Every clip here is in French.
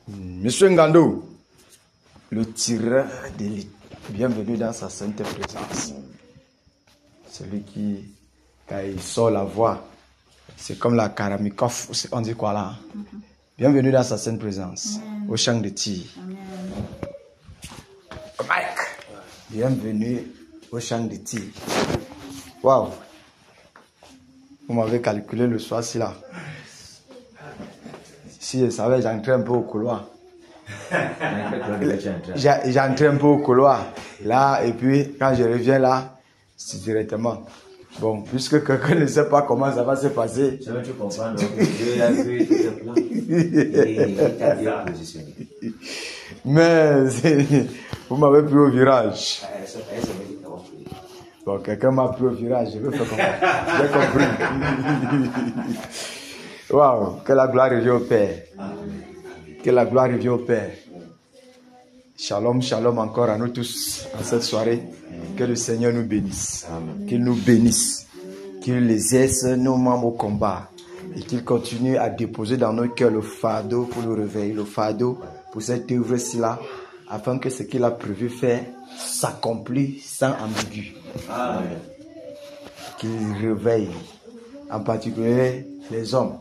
Monsieur Ngando, le tireur d'élite, bienvenue dans sa sainte présence. Celui qui, quand il sort la voix, c'est comme la Karamikov, on dit quoi là? Bienvenue dans sa sainte présence, au champ de tir. Mike, bienvenue au champ de tir. Waouh! Vous m'avez calculé le soir, si là. Si je savais, j'entrais un peu au couloir. J'entrais un peu au couloir. Là, et puis, quand je reviens là, c'est directement. Bon, puisque quelqu'un ne sait pas comment ça va se passer. Je veux que tu comprennes. Dieu a vu tout le plan. Et il t'a bien positionné. Mais, vous m'avez pris au virage. Bon, quelqu'un m'a pris au virage. Je veux faire comment? J'ai compris. Waouh, que la gloire revienne au Père. Que la gloire revienne au Père. Shalom, shalom encore à nous tous en cette soirée. Que le Seigneur nous bénisse. Qu'il nous bénisse. Qu'il les aise nos membres au combat. Et qu'il continue à déposer dans nos cœurs le fardeau pour le réveil. Le fardeau pour cette œuvre-ci là. Afin que ce qu'il a prévu faire s'accomplisse sans ambigu. Qu'il réveille. En particulier les hommes.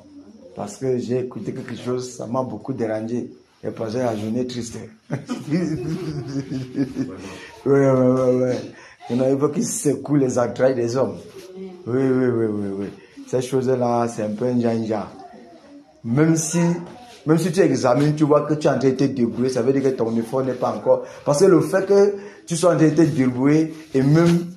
Parce que j'ai écouté quelque chose, ça m'a beaucoup dérangé. J'ai passé la journée triste. Ouais. Il faut qu'ils secouent les entrailles des hommes. Oui. Ces choses-là, c'est un peu un janja. Même si tu examines, tu vois que tu es en train de te débrouiller, ça veut dire que ton effort n'est pas encore. Parce que le fait que tu sois en train de te débrouiller et même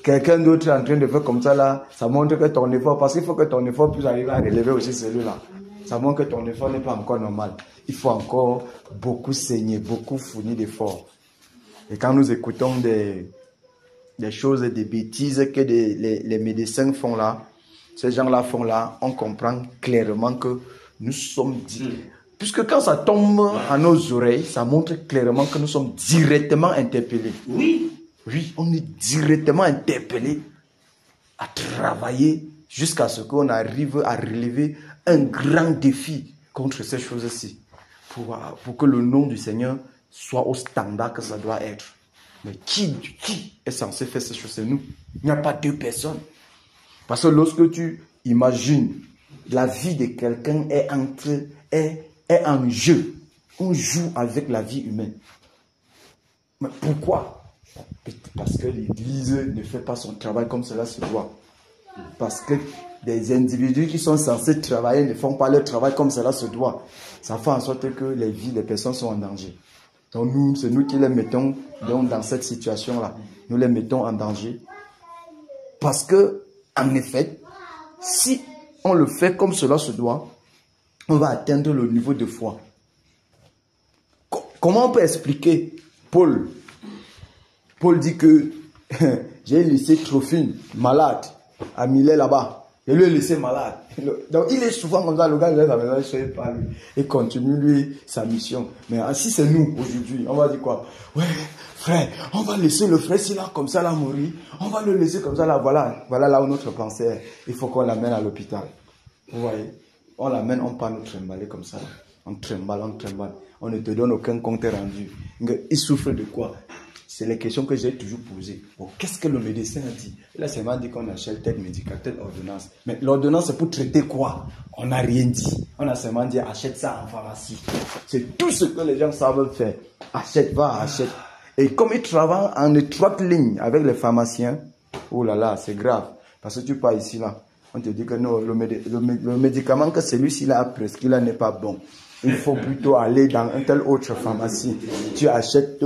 quelqu'un d'autre est en train de faire comme ça là, ça montre que ton effort, parce qu'il faut que ton effort puisse arriver à relever aussi celui-là. Ça montre que ton effort n'est pas encore normal. Il faut encore beaucoup saigner, beaucoup fournir d'efforts. Et quand nous écoutons des choses, des bêtises que les médecins font là, ces gens-là font là, on comprend clairement que nous sommes puisque quand ça tombe à nos oreilles, ça montre clairement que nous sommes directement interpellés. Oui, on est directement interpellé à travailler jusqu'à ce qu'on arrive à relever un grand défi contre ces choses-ci. Pour que le nom du Seigneur soit au standard que ça doit être. Mais qui est censé faire ces choses? C'est nous. Il n'y a pas deux personnes. Parce que lorsque tu imagines la vie de quelqu'un est en jeu, on joue avec la vie humaine. Mais pourquoi? Parce que l'Église ne fait pas son travail comme cela se doit. Parce que des individus qui sont censés travailler ne font pas leur travail comme cela se doit. Ça fait en sorte que les vies des personnes sont en danger. Donc c'est nous qui les mettons dans cette situation-là. Nous les mettons en danger. Parce que, en effet, si on le fait comme cela se doit, on va atteindre le niveau de foi. Comment on peut expliquer Paul dit que j'ai laissé Trophime malade à Milet là-bas. Je lui ai laissé malade. Donc il est souvent comme ça, le gars il laisse la maison, je ne sais pas lui. Et continue lui sa mission. Mais si c'est nous aujourd'hui, on va dire quoi? Ouais, frère, on va laisser le frère s'il a comme ça là mourir. On va le laisser comme ça là, voilà là où notre pensée est. Il faut qu'on l'amène à l'hôpital. Vous voyez? On l'amène, on part nous trimballer comme ça. On trimballe. On ne te donne aucun compte rendu. Il souffre de quoi? C'est les questions que j'ai toujours posées. Bon, qu'est-ce que le médecin a dit? Il a seulement dit qu'on achète telle médicament, telle ordonnance. Mais l'ordonnance, c'est pour traiter quoi? On n'a rien dit. On a seulement dit achète ça en pharmacie. C'est tout ce que les gens savent faire. Achète. Et comme ils travaillent en étroite ligne avec les pharmaciens, oh là là, c'est grave. Parce que tu pars ici là, on te dit que non, le médicament que celui-ci a prescrit là n'est pas bon. Il faut plutôt aller dans une telle autre pharmacie. Tu achètes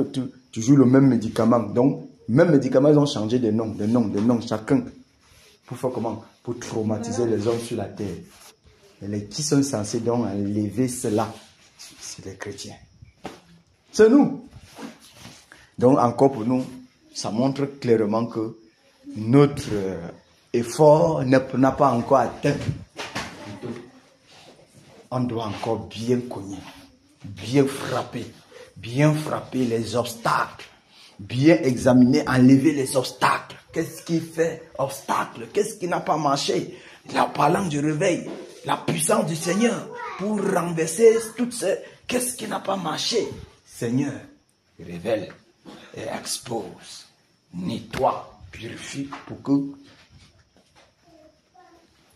toujours le même médicament. Donc, même médicament, ils ont changé de nom, chacun. Pour faire comment? Pour traumatiser les hommes sur la terre. Et qui sont censés donc enlever cela? C'est les chrétiens. C'est nous. Donc, encore pour nous, ça montre clairement que notre effort n'a pas encore atteint. On doit encore bien cogner, bien frapper les obstacles, bien examiner, enlever les obstacles. Qu'est-ce qui fait obstacle? Qu'est-ce qui n'a pas marché? La parlant du réveil, la puissance du Seigneur, pour renverser toutes ces... Qu'est-ce qui n'a pas marché? Seigneur, révèle et expose, nettoie, purifie pour que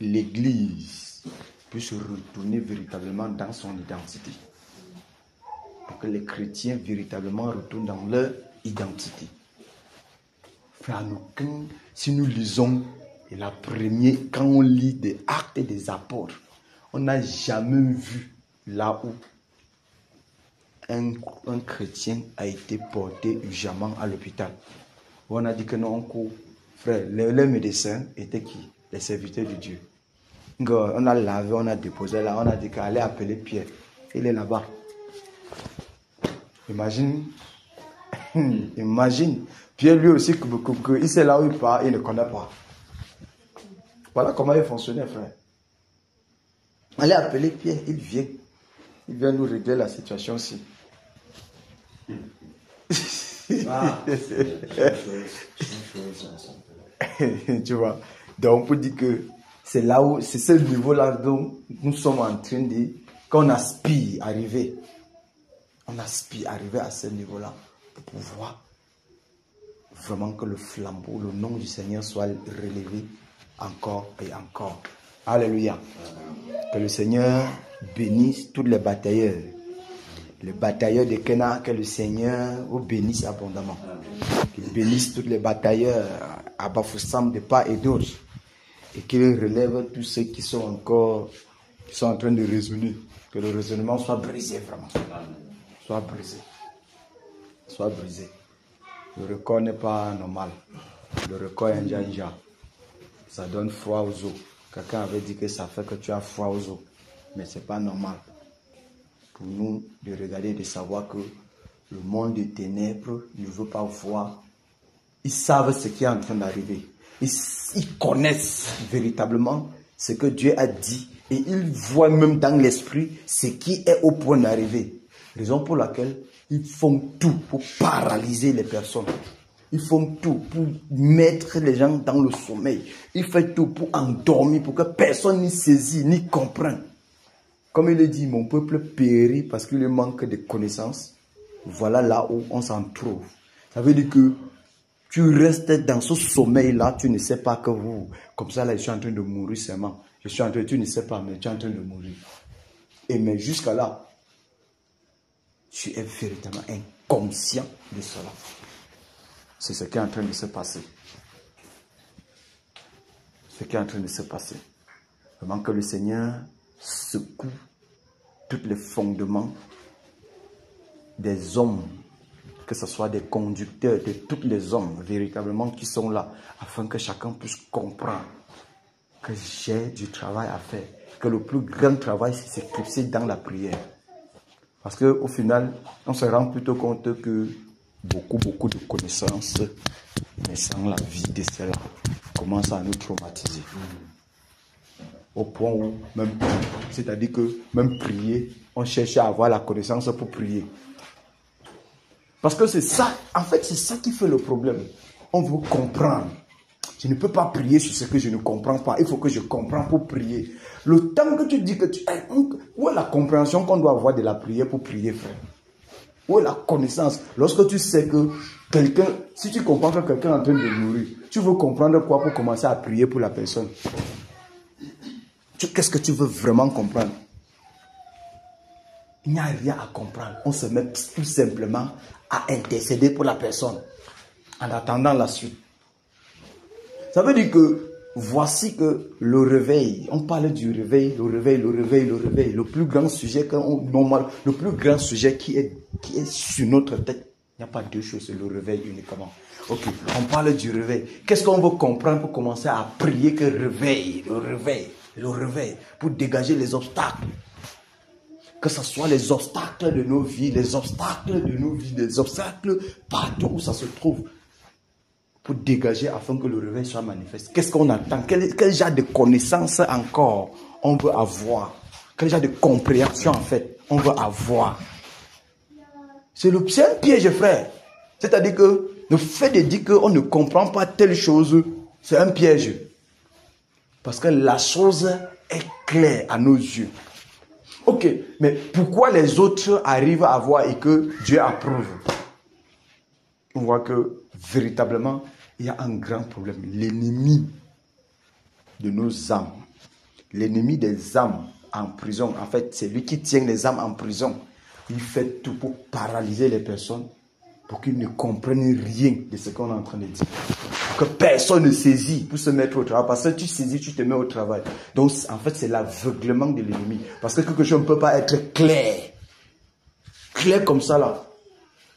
l'Église puisse retourner véritablement dans son identité. Pour que les chrétiens véritablement retournent dans leur identité. Frère, si nous lisons la première, quand on lit des actes des apôtres, on n'a jamais vu là où un chrétien a été porté urgemment à l'hôpital. On a dit que non, frère, les médecins étaient qui? Les serviteurs de Dieu. On a lavé, on a déposé là, on a dit qu'allez appeler Pierre. Il est là-bas. Imagine, Pierre lui aussi, il sait là où il part, il ne connaît pas. Voilà comment il fonctionnait, frère. Allez appeler Pierre, il vient nous régler la situation aussi. Tu vois, donc on peut dire que c'est là où, c'est ce niveau-là dont nous sommes en train de, qu'on aspire arriver. On aspire arriver à ce niveau-là pour pouvoir vraiment que le flambeau, le nom du Seigneur soit relevé encore et encore. Alléluia. Que le Seigneur bénisse tous les batailleurs. Les batailleurs de Kena, que le Seigneur vous bénisse abondamment. Qu'il bénisse tous les batailleurs à Bafoussam de part et d'autre. Et qu'il relève tous ceux qui sont encore, qui sont en train de raisonner. Que le raisonnement soit brisé vraiment. Soit brisé. Soit brisé. Le record n'est pas normal. Le record est un janja. Ça donne froid aux os. Quelqu'un avait dit que ça fait que tu as froid aux os. Mais ce n'est pas normal. Pour nous, de regarder et de savoir que le monde des ténèbres ne veut pas voir. Ils savent ce qui est en train d'arriver. Ils connaissent véritablement ce que Dieu a dit. Et ils voient même dans l'esprit ce qui est au point d'arriver. Raison pour laquelle ils font tout pour paralyser les personnes. Ils font tout pour mettre les gens dans le sommeil. Ils font tout pour endormir, pour que personne n'y saisit, ni comprenne. Comme il est dit, mon peuple périt parce qu'il manque de connaissances. Voilà là où on s'en trouve. Ça veut dire que tu restes dans ce sommeil-là, tu ne sais pas que vous... Comme ça, là, je suis en train de mourir seulement. Je suis en train, tu ne sais pas, mais tu es en train de mourir. Et mais jusqu'à là, tu es véritablement inconscient de cela. C'est ce qui est en train de se passer. Ce qui est en train de se passer. Vraiment que le Seigneur secoue tous les fondements des hommes, que ce soit des conducteurs, de tous les hommes véritablement qui sont là, afin que chacun puisse comprendre que j'ai du travail à faire, que le plus grand travail c'est s'éclipser dans la prière. Parce qu'au final, on se rend plutôt compte que beaucoup de connaissances, mais sans la vie de cela, commence à nous traumatiser. Au point où, même, c'est-à-dire que même prier, on cherche à avoir la connaissance pour prier. Parce que c'est ça, en fait, c'est ça qui fait le problème. On veut comprendre. Je ne peux pas prier sur ce que je ne comprends pas. Il faut que je comprenne pour prier. Le temps que tu dis que où est la compréhension qu'on doit avoir de la prière pour prier, frère? Où est la connaissance? Lorsque tu sais que quelqu'un, si tu comprends que quelqu'un est en train de mourir, tu veux comprendre quoi pour commencer à prier pour la personne? Qu'est-ce que tu veux vraiment comprendre? Il n'y a rien à comprendre. On se met tout simplement à intercéder pour la personne en attendant la suite. Ça veut dire que voici que le réveil, on parle du réveil, le plus grand sujet le plus grand sujet qui est sur notre tête. Il n'y a pas deux choses, c'est le réveil uniquement. Ok, on parle du réveil. Qu'est-ce qu'on veut comprendre pour commencer à prier que le réveil, pour dégager les obstacles. Que ce soit les obstacles de nos vies, les obstacles partout où ça se trouve. Pour dégager afin que le réveil soit manifeste. Qu'est-ce qu'on attend? Quel genre de connaissances encore on veut avoir? Quel genre de compréhension en fait on veut avoir? C'est un piège, frère. C'est-à-dire que le fait de dire qu'on ne comprend pas telle chose, c'est un piège. Parce que la chose est claire à nos yeux. Ok, mais pourquoi les autres arrivent à voir et que Dieu approuve? On voit que véritablement, il y a un grand problème. L'ennemi de nos âmes, l'ennemi des âmes en prison, en fait, c'est lui qui tient les âmes en prison. Il fait tout pour paralyser les personnes, pour qu'ils ne comprennent rien de ce qu'on est en train de dire. Pour que personne ne saisit pour se mettre au travail. Parce que tu saisis, tu te mets au travail. Donc, en fait, c'est l'aveuglement de l'ennemi. Parce que quelque chose ne peut pas être clair. Clair comme ça, là.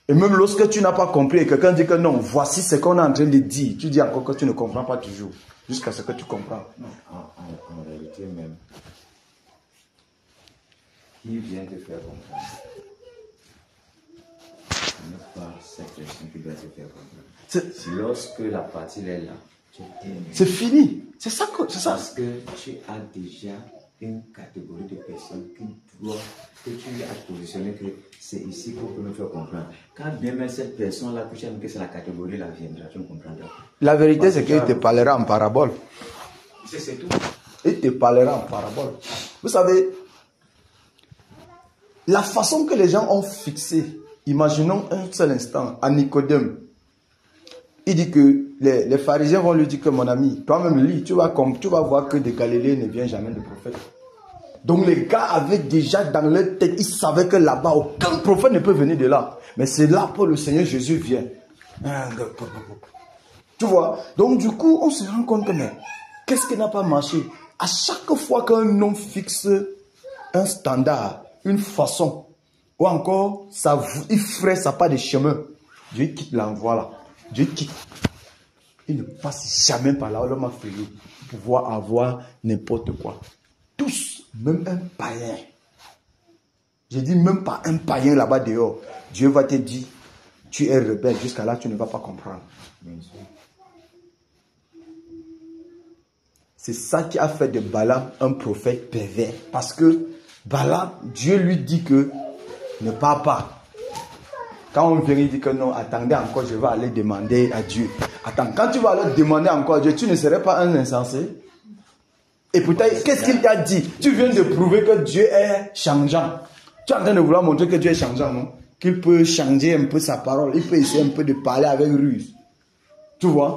Et même lorsque tu n'as pas compris et quelqu'un dit que non, voici ce qu'on est en train de dire, tu dis encore que tu ne comprends pas toujours. Jusqu'à ce que tu comprends. Non, en réalité même, qui vient te faire comprendre? Ce n'est pas cette personne qui doit te faire comprendre. Lorsque la partie est là, tu t'aimes. C'est fini. C'est ça que c'est ça. Parce que tu as déjà une catégorie de personnes que tu as positionné que c'est ici pour nous faire comprendre. Quand bien même cette personne-là, que tu as mis que c'est la catégorie, là viendra, tu ne comprendras pas. La vérité, c'est qu'il te parlera en parabole. C'est tout. Il te parlera en parabole. Vous savez, la façon que les gens ont fixé, imaginons un seul instant, à Nicodème, il dit que les pharisiens vont lui dire que mon ami, toi-même lis, tu vas voir que des Galiléens ne viennent jamais de prophète. Donc les gars avaient déjà dans leur tête, ils savaient que là-bas, aucun prophète ne peut venir de là. Mais c'est là pour le Seigneur Jésus vient. Tu vois? Donc du coup, on se rend compte que mais qu'est-ce qui n'a pas marché? À chaque fois qu'un homme fixe un standard, une façon, ou encore il ferait sa part de chemin, Dieu quitte l'envoi là. Dieu quitte. Il ne passe jamais par là où l'homme a fait pour pouvoir avoir n'importe quoi. Tous, même un païen. Je dis même pas un païen là-bas dehors. Dieu va te dire, tu es rebelle, jusqu'à là tu ne vas pas comprendre. C'est ça qui a fait de Balaam un prophète pervers. Parce que Balaam, Dieu lui dit que ne pars pas. Quand on vient, il dit que non, attendez encore, je vais aller demander à Dieu. Attends, quand tu vas aller demander encore à Dieu, tu ne serais pas un insensé? Et pourtant, qu'est-ce qu'il t'a dit? Tu viens de prouver que Dieu est changeant. Tu es en train de vouloir montrer que Dieu est changeant, non? Qu'il peut changer un peu sa parole. Il peut essayer un peu de parler avec ruse. Tu vois?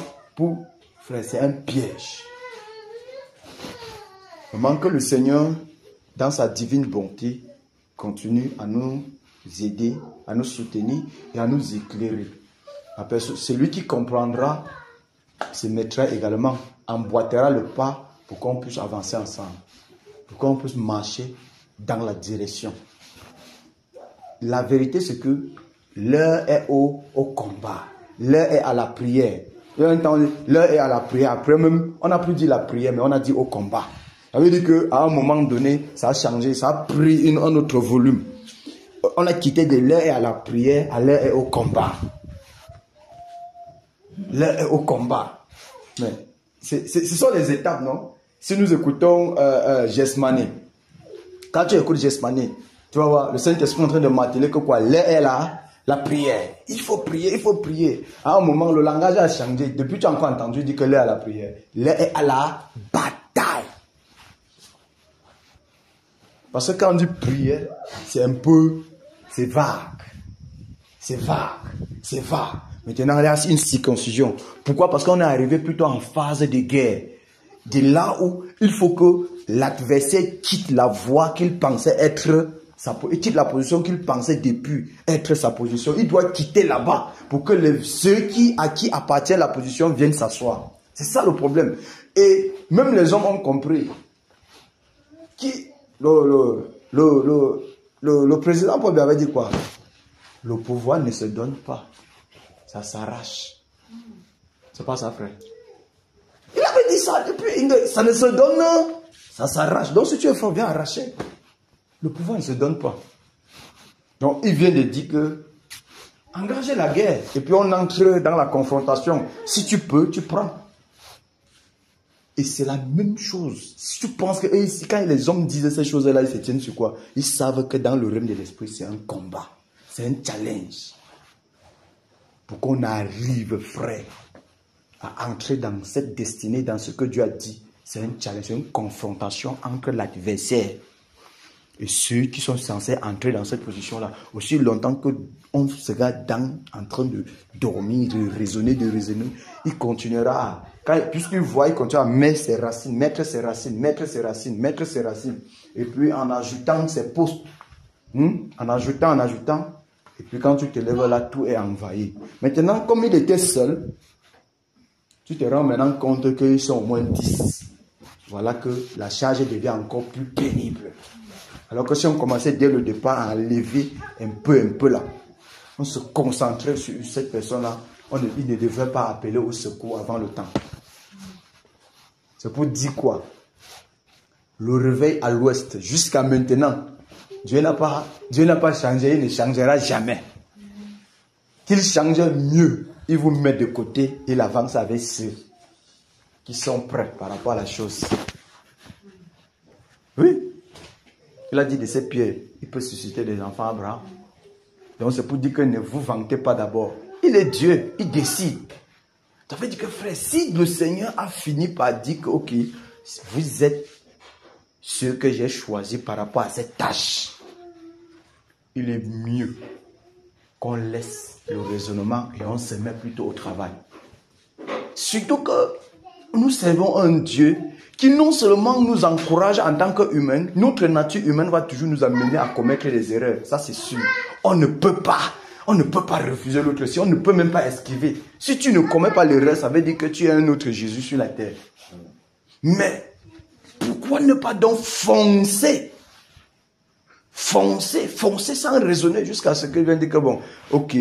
Frère, c'est un piège. Vraiment que le Seigneur, dans sa divine bonté, continue à nous aider, à nous soutenir et à nous éclairer. Celui qui comprendra se mettra également, emboîtera le pas pour qu'on puisse avancer ensemble, pour qu'on puisse marcher dans la direction. La vérité, c'est que l'heure est au combat, l'heure est à la prière. L'heure est à la prière. Après même, on n'a plus dit la prière, mais on a dit au combat. Ça veut dire qu'à un moment donné, ça a changé, ça a pris un autre volume. On a quitté de l'heure est à la prière, à l'heure est au combat. L'heure est au combat. Mais ce sont les étapes, non? Si nous écoutons Gesmané, quand tu écoutes Gesmané, tu vas voir le Saint-Esprit en train de marteler que quoi? L'heure est là, la prière. Il faut prier, il faut prier. À un moment, le langage a changé. Depuis, tu as encore entendu dire que l'heure est à la prière. L'heure est à la bataille. Parce que quand on dit prière, c'est un peu, c'est vague. C'est vague. C'est vague. Maintenant, il y a une circoncision. Pourquoi? Parce qu'on est arrivé plutôt en phase de guerre. De là où il faut que l'adversaire quitte la voie qu'il pensait être, quitte la position qu'il pensait depuis être sa position. Il doit quitter là-bas pour que ceux à qui appartient la position viennent s'asseoir. C'est ça le problème. Et même les hommes ont compris. Le président Paul avait dit quoi? Le pouvoir ne se donne pas. Ça s'arrache. C'est pas ça, frère. Il avait dit ça depuis. Ça ne se donne, ça s'arrache. Donc si tu es fort, viens arracher. Le pouvoir ne se donne pas. Donc il vient de dire que engagez la guerre. Et puis on entre dans la confrontation. Si tu peux, tu prends. Et c'est la même chose. Si tu penses que quand les hommes disent ces choses-là, ils se tiennent sur quoi? Ils savent que dans le règne de l'esprit, c'est un combat. C'est un challenge. Pour qu'on arrive, frère, à entrer dans cette destinée, dans ce que Dieu a dit. C'est un challenge, c'est une confrontation entre l'adversaire et ceux qui sont censés entrer dans cette position-là, aussi longtemps qu'on sera en train de dormir, de raisonner, il continuera puisqu'il voit, il continue à mettre ses racines, mettre ses racines, mettre ses racines, mettre ses racines. Et puis en ajoutant ses postes, en ajoutant, et puis quand tu te lèves là, tout est envahi. Maintenant, comme il était seul, tu te rends maintenant compte qu'ils sont au moins 10. Voilà que la charge devient encore plus pénible. Alors que si on commençait dès le départ à enlever un peu là, on se concentrait sur cette personne-là, il ne devrait pas appeler au secours avant le temps. C'est pour dire quoi? Le réveil à l'ouest, jusqu'à maintenant, Dieu n'a pas changé, il ne changera jamais. Qu'il change mieux, il vous met de côté, il avance avec ceux qui sont prêts par rapport à la chose. Oui. Il a dit de ses pieds, il peut susciter des enfants à Abraham. Donc c'est pour dire que ne vous vantez pas d'abord. Il est Dieu, il décide. Ça veut dire que frère, si le Seigneur a fini par dire que ok, vous êtes ceux que j'ai choisis par rapport à cette tâche, il est mieux qu'on laisse le raisonnement et on se met plutôt au travail. Surtout que nous servons un Dieu qui non seulement nous encourage en tant qu'humains, notre nature humaine va toujours nous amener à commettre des erreurs. Ça c'est sûr. On ne peut pas refuser l'autre. Si on ne peut même pas esquiver. Si tu ne commets pas l'erreur, ça veut dire que tu es un autre Jésus sur la terre. Mais pourquoi ne pas donc foncer sans raisonner jusqu'à ce que je vienne dire que bon, ok,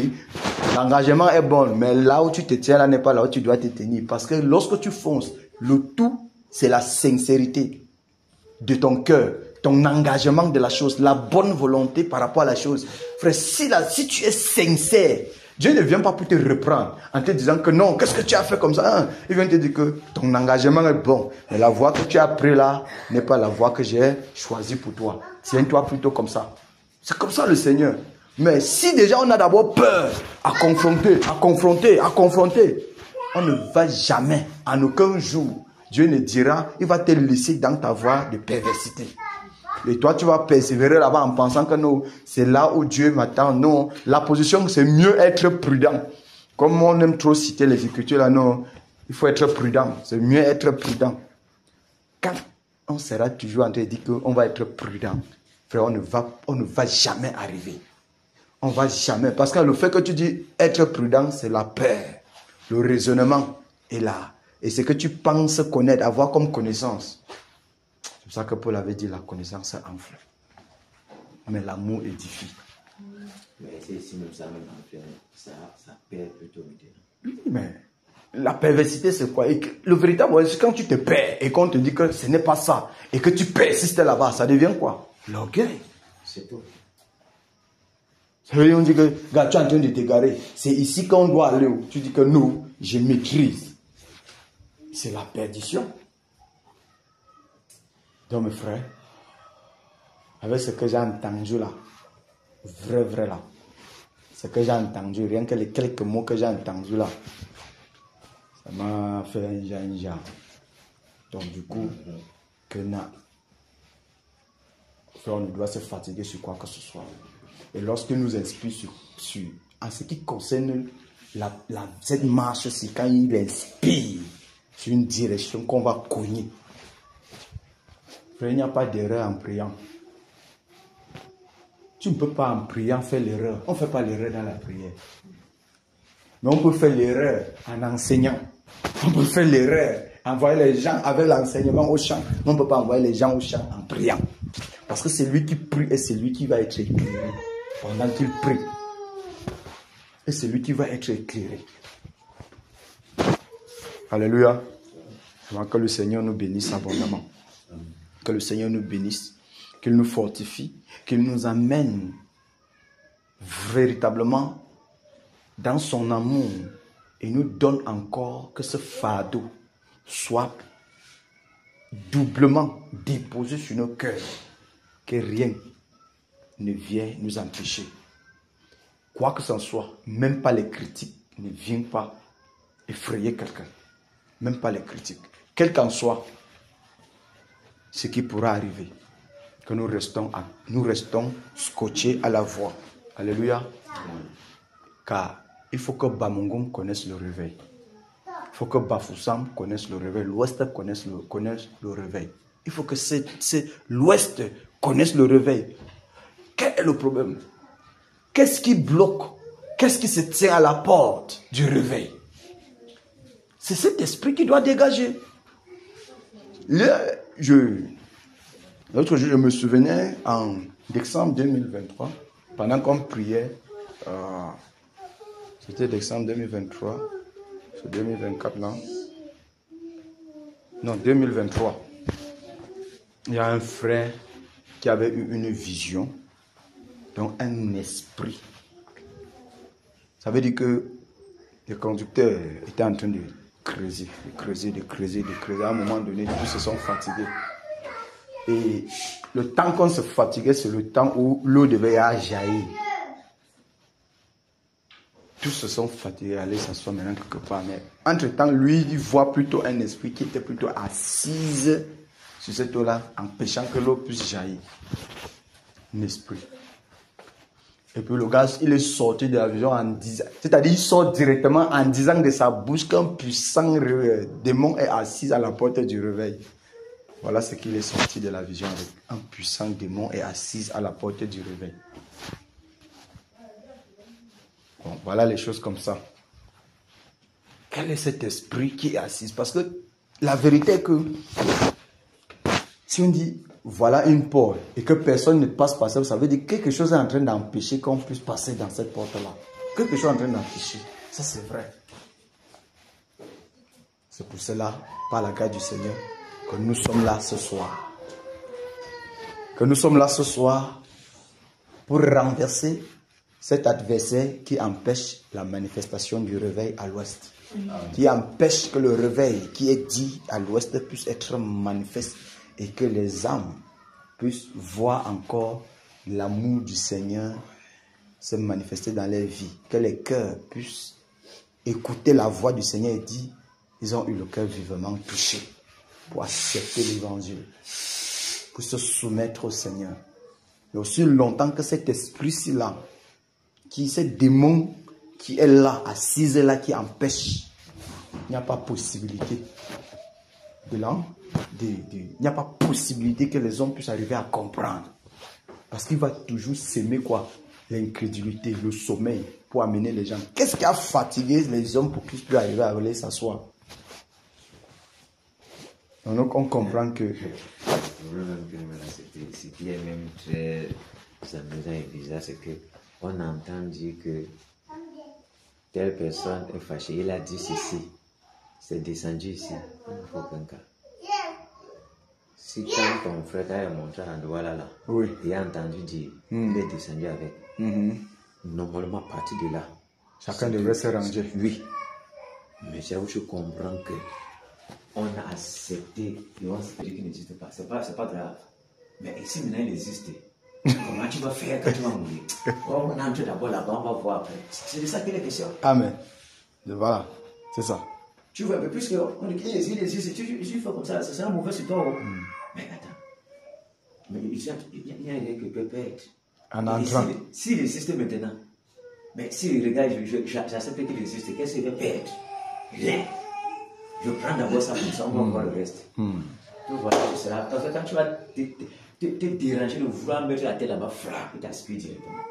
l'engagement est bon, mais là où tu te tiens là n'est pas là où tu dois te tenir. Parce que lorsque tu fonces, le tout, c'est la sincérité de ton cœur, ton engagement de la chose, la bonne volonté par rapport à la chose. Frère, si tu es sincère, Dieu ne vient pas pour te reprendre en te disant que non, qu'est-ce que tu as fait comme ça, hein? Il vient te dire que ton engagement est bon, mais la voie que tu as prise là n'est pas la voie que j'ai choisie pour toi. Tiens-toi plutôt comme ça. C'est comme ça le Seigneur. Mais si déjà on a d'abord peur à confronter, on ne va jamais, en aucun jour, Dieu ne dira, il va te laisser dans ta voie de perversité. Et toi, tu vas persévérer là-bas en pensant que non, c'est là où Dieu m'attend. Non, la position, c'est mieux être prudent. Comme on aime trop citer les Écritures là, non, il faut être prudent. C'est mieux être prudent. Quand on sera toujours en train de dire qu'on va être prudent, frère, on ne va jamais arriver. On ne va jamais. Parce que le fait que tu dis être prudent, c'est la peur. Le raisonnement est là. Et ce que tu penses connaître, avoir comme connaissance. C'est pour ça que Paul avait dit la connaissance enfle. Mais l'amour édifie. Mais c'est ici même ça, ça perd plutôt. Oui, mais la perversité, c'est quoi? Et le véritable, c'est quand tu te perds et qu'on te dit que ce n'est pas ça et que tu persistes là-bas, ça devient quoi? L'orgueil. C'est tout. Ça veut dire qu'on dit que, gars, tu es en train de t'égarer. C'est ici qu'on doit aller. Tu dis que non, je maîtrise. C'est la perdition. Donc, mes frères, avec ce que j'ai entendu là, vrai là, ce que j'ai entendu, rien que les quelques mots que j'ai entendus là, ça m'a fait un genre. Donc, du coup, on ne doit se fatiguer sur quoi que ce soit. Et lorsqu'il nous inspire en ce qui concerne cette marche-ci, quand il inspire sur une direction qu'on va cogner, il n'y a pas d'erreur en priant. Tu ne peux pas en priant faire l'erreur. On ne fait pas l'erreur dans la prière. Mais on peut faire l'erreur en enseignant. On peut faire l'erreur, envoyer les gens avec l'enseignement au chant. Mais on ne peut pas envoyer les gens au chant en priant. Parce que c'est lui qui prie et c'est lui qui va être éclairé pendant qu'il prie. Et c'est lui qui va être éclairé. Alléluia. Que le Seigneur nous bénisse abondamment. Que le Seigneur nous bénisse, qu'il nous fortifie, qu'il nous amène véritablement dans son amour et nous donne encore que ce fardeau soit doublement déposé sur nos cœurs, que rien ne vienne nous empêcher. Quoi que ce soit, même pas les critiques ne viennent pas effrayer quelqu'un. Même pas les critiques. Quel qu'en soit ce qui pourra arriver. que nous restons scotchés à la voix. Alléluia. Car il faut que Bamungum connaisse le réveil. Il faut que Bafoussam connaisse le réveil. L'Ouest connaisse le réveil. Il faut que l'Ouest connaisse le réveil. Quel est le problème? Qu'est-ce qui bloque? Qu'est-ce qui se tient à la porte du réveil? C'est cet esprit qui doit dégager. L'autre jour, je me souvenais en décembre 2023, pendant qu'on priait, c'était décembre 2023, c'est 2024 là. Non, 2023. Il y a un frère qui avait eu une vision, donc un esprit. Ça veut dire que le conducteur était en train de creuser. À un moment donné, tous se sont fatigués. Et le temps qu'on se fatiguait, c'est le temps où l'eau devait jaillir. Tous se sont fatigués, aller s'asseoir maintenant quelque part. Mais entre-temps, lui, il voit plutôt un esprit qui était plutôt assise sur cette eau-là, empêchant que l'eau puisse jaillir. Un esprit. Et puis le gars, il est sorti de la vision en disant, c'est-à-dire il sort directement en disant de sa bouche qu'un puissant démon est assis à la porte du réveil. Voilà ce qu'il est sorti de la vision avec. Un puissant démon est assis à la porte du réveil. Bon, voilà les choses comme ça. Quel est cet esprit qui est assis? Parce que la vérité est que si on dit voilà une porte et que personne ne passe par ça, ça veut dire que quelque chose est en train d'empêcher qu'on puisse passer dans cette porte-là. Quelque chose est en train d'empêcher. Ça, c'est vrai. C'est pour cela, par la grâce du Seigneur, que nous sommes là ce soir. Que nous sommes là ce soir pour renverser cet adversaire qui empêche la manifestation du réveil à l'ouest. Qui empêche que le réveil qui est dit à l'ouest puisse être manifeste. Et que les âmes puissent voir encore l'amour du Seigneur se manifester dans leur vie. Que les cœurs puissent écouter la voix du Seigneur et dire, ils ont eu le cœur vivement touché pour accepter l'évangile, pour se soumettre au Seigneur. Et aussi longtemps que cet esprit-ci là, ce démon qui est là, assise là, qui empêche, il n'y a pas possibilité il n'y a pas possibilité que les hommes puissent arriver à comprendre. Parce qu'il va toujours s'aimer quoi? L'incrédulité, le sommeil, pour amener les gens. Qu'est-ce qui a fatigué les hommes pour qu'ils puissent arriver à aller s'asseoir? Donc on comprend que... Le problème ce qui est même très amusant et bizarre, c'est qu'on entend dire que telle personne est fâchée. Il a dit ceci. C'est descendu ici. Il ne faut qu'un cas. Si quand ton frère t'a montré un doigt là, oui, il a entendu dire, il est descendu avec. Normalement, à partir de là, chacun devrait se ranger. Oui. Mais j'avoue, je comprends que on a accepté et on s'est dit qu'il n'existe pas. C'est pas grave. Mais ici, maintenant, il existe. Comment tu vas faire quand tu vas mourir? On entre d'abord là-bas, on va voir après. C'est de ça qu'il est question. Amen. Voilà, c'est ça. Tu vois, mais puisque on dit qu'il existe, tu fais comme ça, c'est un mauvais sur toi. Mais attends. Mais il y a rien que peut perdre. En entrant. S'il existe maintenant, mais si le gars, j'accepte qu'il existe, qu'est-ce qu'il va perdre? Rien. Je prends d'abord ça comme ça, on va voir le reste. Donc voilà, c'est cela. Parce que quand tu vas te déranger de vouloir mettre la tête là-bas, frappe et t'aspire directement.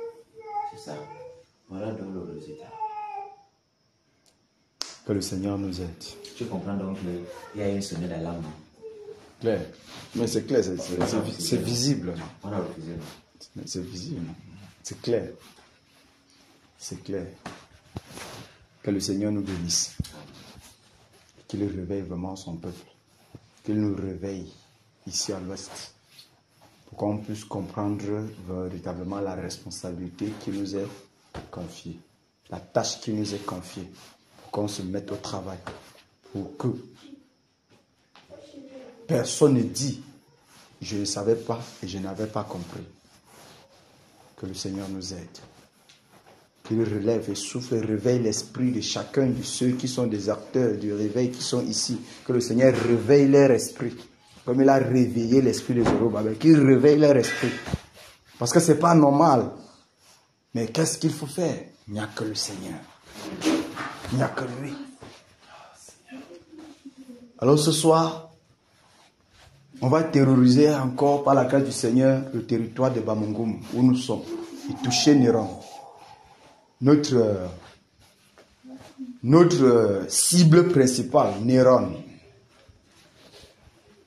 C'est ça. Voilà donc le résultat. Que le Seigneur nous aide. Tu comprends donc qu'il y a une sonnette d'alarme. Clair. Mais c'est clair, c'est visible. On a refusé. C'est visible. C'est clair. C'est clair. Que le Seigneur nous bénisse. Qu'il réveille vraiment son peuple. Qu'il nous réveille ici à l'ouest. Pour qu'on puisse comprendre véritablement la responsabilité qui nous est confiée. La tâche qui nous est confiée. Pour qu'on se mette au travail. Pour que personne ne dit je ne savais pas et je n'avais pas compris. Que le Seigneur nous aide. Qu'il relève et souffle et réveille l'esprit de chacun de ceux qui sont des acteurs du réveil qui sont ici. Que le Seigneur réveille leur esprit comme il a réveillé l'esprit de Zorobabel, qu'il réveille leur esprit. Parce que ce n'est pas normal. Mais qu'est-ce qu'il faut faire? Il n'y a que le Seigneur. Il n'y a que lui. Alors ce soir, on va terroriser encore par la grâce du Seigneur le territoire de Bamangum où nous sommes et toucher Néron. Notre cible principale, Néron.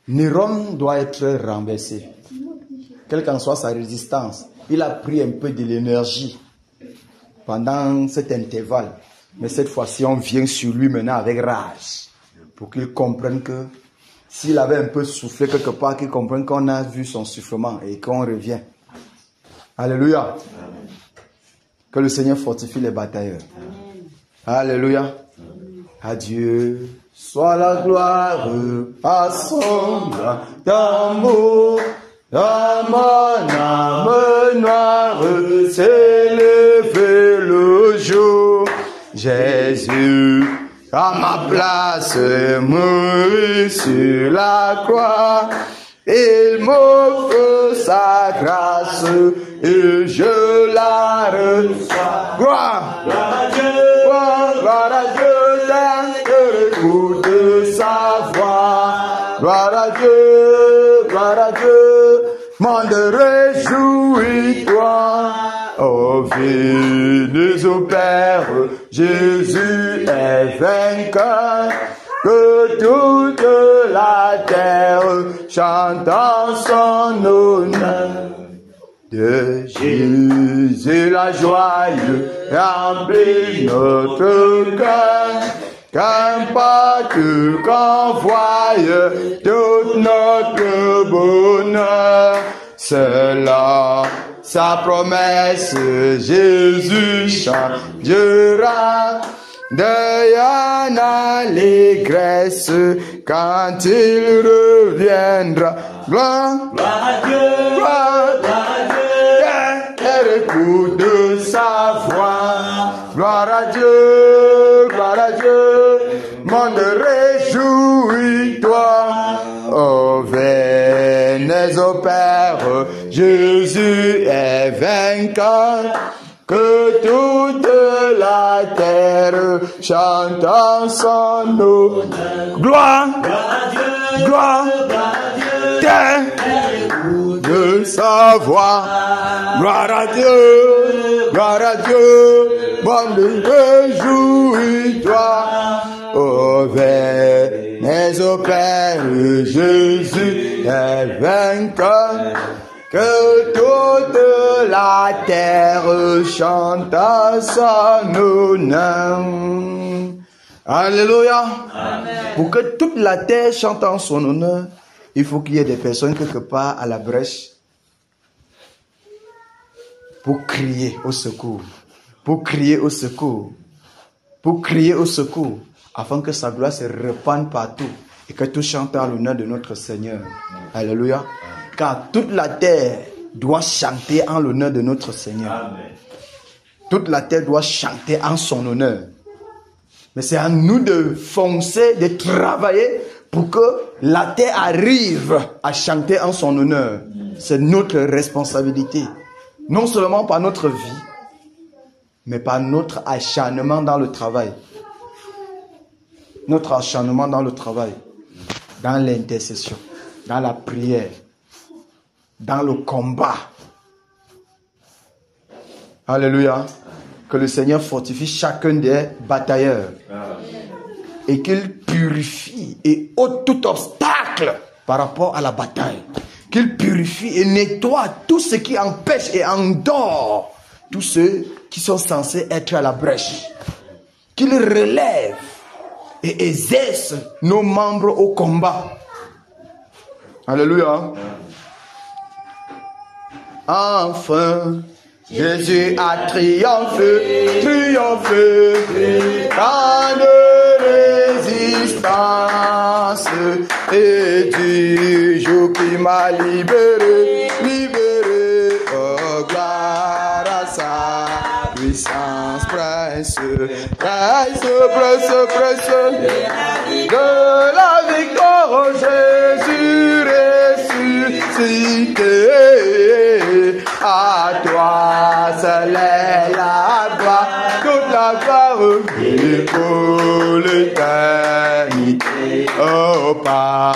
Néron doit être renversé. Quelle qu'en soit sa résistance, il a pris un peu de l'énergie pendant cet intervalle. Mais cette fois-ci, on vient sur lui maintenant avec rage. Pour qu'il comprenne que s'il avait un peu soufflé quelque part, qu'il comprenne qu'on a vu son soufflement et qu'on revient. Alléluia. Amen. Que le Seigneur fortifie les batailleurs. Amen. Alléluia. Adieu. Soit la gloire à son d'amour. Dans mon âme noire s'est levé le jour. Jésus, à ma place, mourut sur la croix. Il m'offre sa grâce et je la reçois. Gloire à Dieu, gloire à Dieu, l'écoute de sa voix. Gloire à Dieu, monde réjouis-toi. Ô fils au Père, Jésus est vainqueur. Que toute la terre chante en son honneur. De Jésus la joie remplit notre cœur. Qu'importe qu'on voie tout notre bonheur, cela sa promesse, Jésus changera. De l'allégresse quand il reviendra. Gloire à Dieu, gloire à Dieu, écoute de sa voix. Gloire à Dieu, monde réjouis-toi. Oh, venez au Père, Jésus est vainqueur. Que toute la terre chante en son nom. Gloire, gloire, terre, de sa voix. Gloire à Dieu, monde réjouis-toi. Oh, venez au Père, Jésus est vainqueur. Que toute la terre chante à son honneur. Alléluia. Amen. Pour que toute la terre chante en son honneur, il faut qu'il y ait des personnes quelque part à la brèche pour crier au secours. Pour crier au secours. Pour crier au secours. Afin que sa gloire se répande partout. Et que tout chante en l'honneur de notre Seigneur. Alléluia. Car toute la terre doit chanter en l'honneur de notre Seigneur. Amen. Toute la terre doit chanter en son honneur. Mais c'est à nous de foncer, de travailler pour que la terre arrive à chanter en son honneur. C'est notre responsabilité. Non seulement par notre vie, mais par notre acharnement dans le travail. Notre acharnement dans le travail, dans l'intercession, dans la prière, dans le combat. Alléluia. Que le Seigneur fortifie chacun des batailleurs. Et qu'il purifie et ôte tout obstacle par rapport à la bataille. Qu'il purifie et nettoie tout ce qui empêche et endort tous ceux qui sont censés être à la brèche. Qu'il relève et exerce nos membres au combat. Alléluia. Enfin, Jésus a triomphé, tant de résistance, et du jour qui m'a libéré, oh gloire à sa puissance, presse, de la victoire, oh Jésus. ressuscité. À toi seul est la gloire, toute la gloire et pour l'éternité. Oh Père,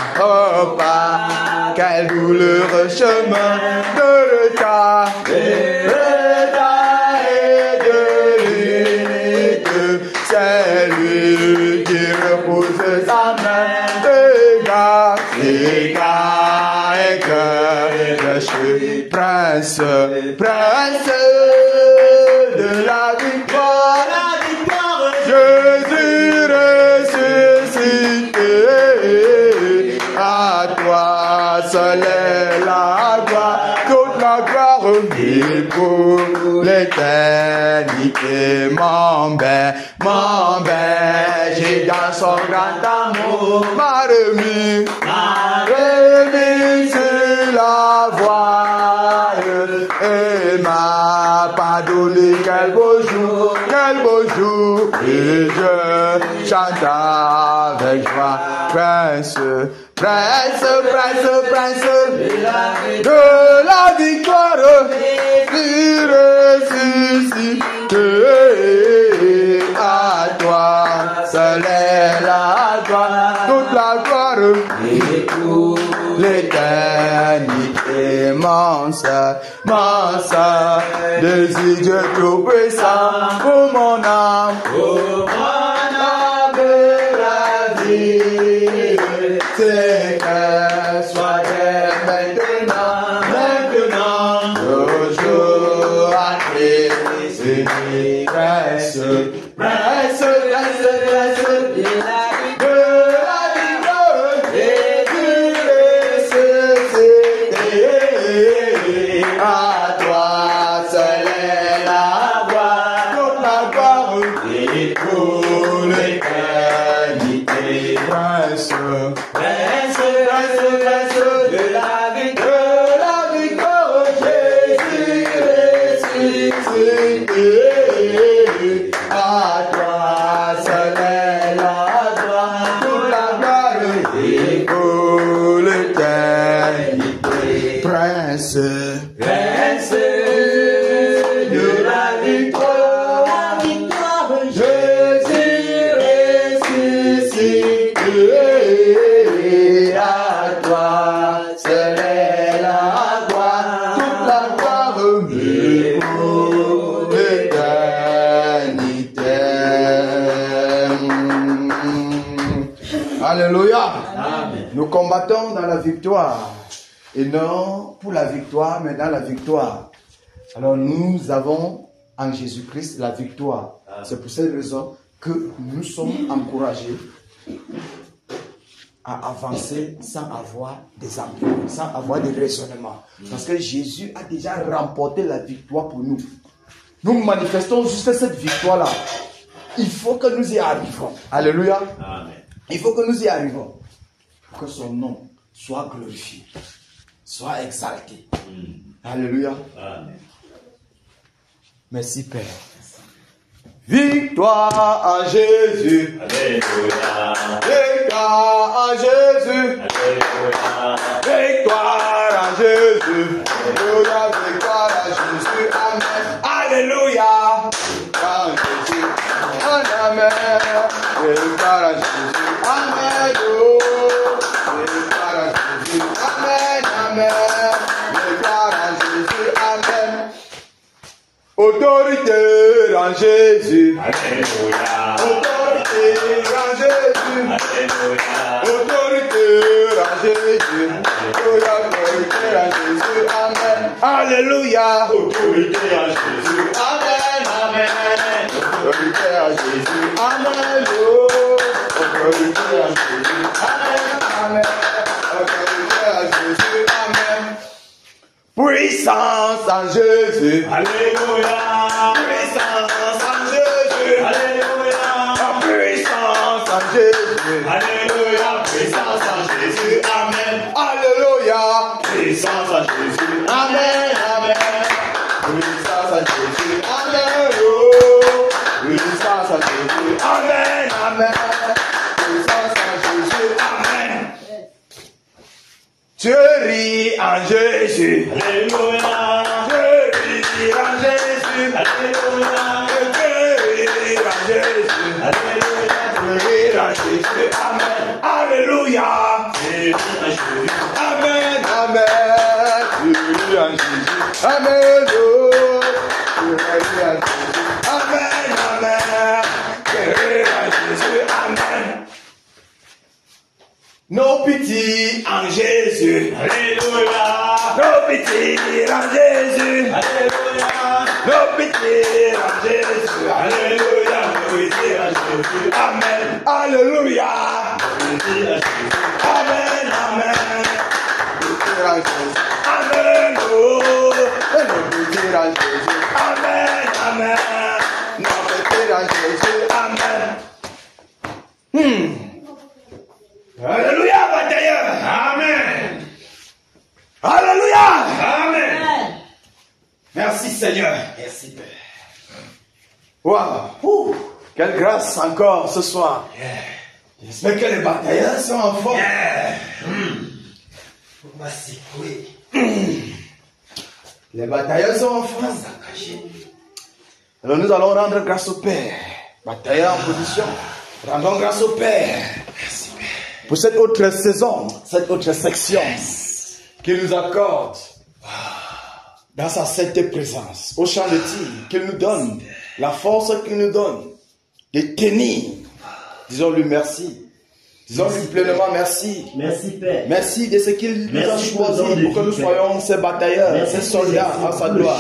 quel douloureux chemin de retard et de lutte. C'est lui qui repose sa main de grâce et que je suis prince de la victoire, Jésus ressuscité. À toi seul est la gloire, toute la gloire et pour l'éternité. Mon berger dans son grand amour m'a remis sur la voie et m'a pardonné. Quel beau jour, et je chante avec joie. Prince de la victoire, ressuscité. À toi seul est la gloire, toute la gloire et pour l'éternité. Mon seul désir, Dieu tout-puissant, pour mon âme de la vie, c'est qu'elle soit dès maintenant, toujours à Christ, presse, Nous combattons dans la victoire, et non pour la victoire, mais dans la victoire. Alors nous avons en Jésus-Christ la victoire. C'est pour cette raison que nous sommes encouragés à avancer sans avoir des arguments, sans avoir des raisonnements. Parce que Jésus a déjà remporté la victoire pour nous. Nous manifestons juste cette victoire-là. Il faut que nous y arrivons. Alléluia. Amen. Il faut que nous y arrivons. Que son nom soit glorifié, soit exalté. Alléluia. Amen. Merci Père. Victoire à Jésus. Alléluia. Victoire à Jésus. Alléluia. Victoire à Jésus. Alléluia. Victoire à Jésus. Amen. Alléluia. Victoire à Jésus. Amen. Victoire à Jésus. Amen. Victoire à Jésus. Amen. Amen. Victoire à Jésus. Amen. Autorité en Jésus. Alléluia. Autorité en Jésus. Alléluia. Autorité en Jésus. Alléluia. Autorité en Jésus. Amen. Alléluia. Autorité en Jésus. Amen. Amen. Autorité en Jésus. Amen. Autorité en Jésus. Amen. Amen. Autorité en Jésus. Amen. Puissance en Jésus. Alléluia. Puissance en Jésus. Alléluia. Puissance en Jésus. Alléluia. Puissance en Jésus. Amen. Alléluia. Puissance en Jésus. Amen. Amen. Puissance en Jésus. Amen. Puissance en Jésus. Amen. Amen. Puissance en Jésus. Amen. Je ris en Jésus. Alléluia. Je ris en Jésus. Alléluia. Je ris en Jésus. Alléluia. Je ris en Jésus. Amen. Alléluia. Amen. Amen. Je ris en Jésus. Amen. Oh. Je ris en Jésus. Amen. Amen. Je ris en Jésus. Amen. Nos pitiés en Jésus. Alléluia. Nos pitiés en Jésus. Alléluia. Nos pitiés en Jésus. Alléluia. Nos pitiés en Jésus. Amen. Alléluia. Amen. Amen. Amen. Oh. Nos pitiés en Jésus. Amen. Amen. Nos pitiés en Jésus. Amen. Alléluia, batailleur. Amen. Alléluia. Amen. Merci Seigneur. Merci Père. Waouh. Quelle grâce encore ce soir. J'espère que les batailleurs sont en forme. Merci. Oui. Les batailleurs sont en forme. Alors nous allons rendre grâce au Père. Batailleurs en position. Rendons grâce au Père. Merci Père. Pour cette autre saison, cette autre section qu'il nous accorde dans sa sainte présence, au champ de tir, qu'il nous donne, la force qu'il nous donne de tenir. Disons-lui merci. Disons-lui pleinement merci. Merci Père. Merci de ce qu'il nous a Merci pour le don choisi de pour que nous vie, soyons ses batailleurs, Merci ses soldats en sa gloire.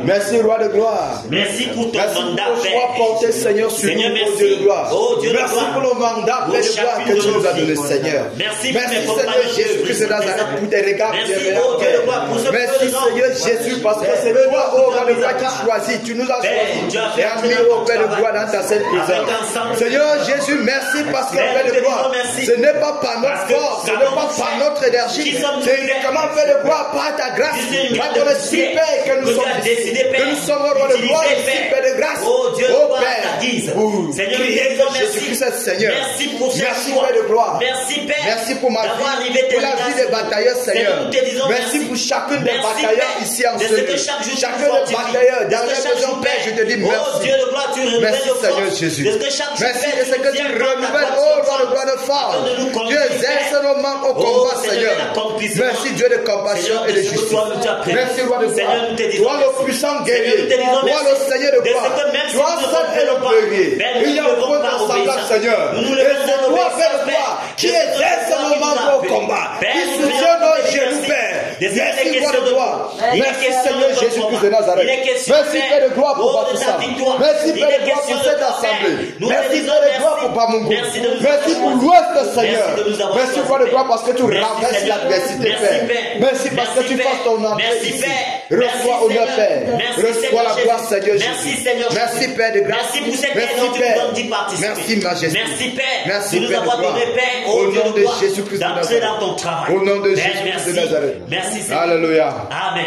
Merci Roi de gloire. Merci pour ton Merci pour mandat, le choix Père. porté, Seigneur, sur Seigneur, nous, merci. ô Dieu de gloire. Oh, Dieu de Merci gloire. pour le mandat, Pour Père de gloire, chacune que tu de nous as nos donné, vies. Seigneur. Merci pour Merci, mes Seigneur compagnons Jésus-Christ de Nazareth, pour tes regards Merci, bienveillants. oh Dieu de gloire, pour ce Merci, présent. Seigneur Jésus, parce que c'est toi, ô Roi de gloire, qui choisis. Tu nous as Père, choisis. tu as fait Et as mis, ô Père de gloire, dans ta sainte présence. ensemble. Seigneur Jésus, merci parce que, Père, Père nous de te gloire, disons merci. ce n'est pas par notre Parce que force, ce nous n'est avons pas par fait. notre énergie, Qui sommes-nous, c'est Père? uniquement, Père de gloire, par ta grâce, C'est une par grâce ton de esprit, Père, Père, que nous que tu sommes as ici, décidé, Père, que nous sommes au roi de gloire d'utiliser, ici, Père. Père de grâce. Oh Dieu de Oh gloire, Père, ta guise. pour Seigneur, nous te crier disons Jésus-Christ, merci. Seigneur. Merci pour ce Merci, choix. Père de gloire. Merci, Père. Merci pour ma d'avoir vie, arrivé pour la vie des batailleurs, Seigneur. nous te disons Merci pour chacune des Merci, batailleurs Père, ici en de ce ce que lieu. chaque jour tu Chacun nous des fortifies. batailleurs, De dans ce que leur chaque besoin, jour, Père, je te dis Oh merci. Dieu de gloire, tu renouvelles Merci, nos Seigneur forces. Jésus. De ce que chaque jour, Merci Père, de ce que tu viens renouvelles, prendre oh ta roi de gloire de force. Afin de nous Tu conduire, exerces Père. nos mains au Oh, combat, Seigneur, Seigneur. l'accomplissement. Merci, Dieu de compassion Seigneur, et de de ce que justice. toi, nous t'appelles. Merci, roi de gloire. Seigneur, nous te disons Toi, le merci. puissant Seigneur, guerrier. nous te disons Toi, le merci. Seigneur de De ce gloire. que même si Toi, nous ne seul est le comprenons pas, guerrier. Père, Il y a nous ne devons point pas de semblable, obéir. Seigneur. Nous nous Et levons c'est dans toi, Père de l'obéissance, gloire, Père. qui De ce que exerce toi, nos tu nous mains as au appelés. combat. Père, Qui nous soutient voulons nos te dire genoux, merci. Père. De ce qu'il Merci, est roi de question de- gloire. Il est Merci, question Seigneur de ton Jésus-Christ de combat. Nazareth. Il est question, Merci, Père, Père de gloire, pour oh, de battre ta ça. victoire. Merci, Il Père est de gloire, question pour de cette ton assemblée. Père. Nous Merci, te disons Père de merci. gloire, pour Bamungo. Merci de nous Merci avoir pour choisis. l'Ouest, Seigneur. Merci de nous avoir Merci, choisis, roi de gloire, Père. parce que tu Merci, renverses Seigneur. l'adversité, Merci, Père. Père. Merci parce que Merci, tu Père. fasses ton entrée Merci, ici. Père. Reçois Merci, honneur, Seigneur. Père. Merci, Reçois Seigneur la gloire, Jésus. Seigneur Merci, Jésus. Seigneur Merci, Jésus. Père de grâce. Merci pour cette Merci, aide que tu nous Père. donnes d'y participer. Merci, Majesté. Merci, Père, Merci, de nous Père de avoir gloire. donné, Père, Au Dieu nom de gloire, Jésus-Christ de d'entrer Nazareth. dans ton travail. Au nom de Père, Jésus-Christ de merci. Nazareth. Merci, Seigneur. Alléluia. Amen.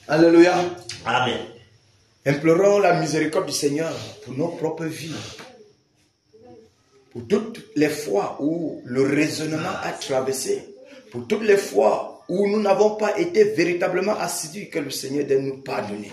Alléluia. Amen. Implorons la miséricorde du Seigneur pour nos propres vies. Pour toutes les fois où le raisonnement a traversé. Pour toutes les fois où nous n'avons pas été véritablement assidus, que le Seigneur de nous pardonner.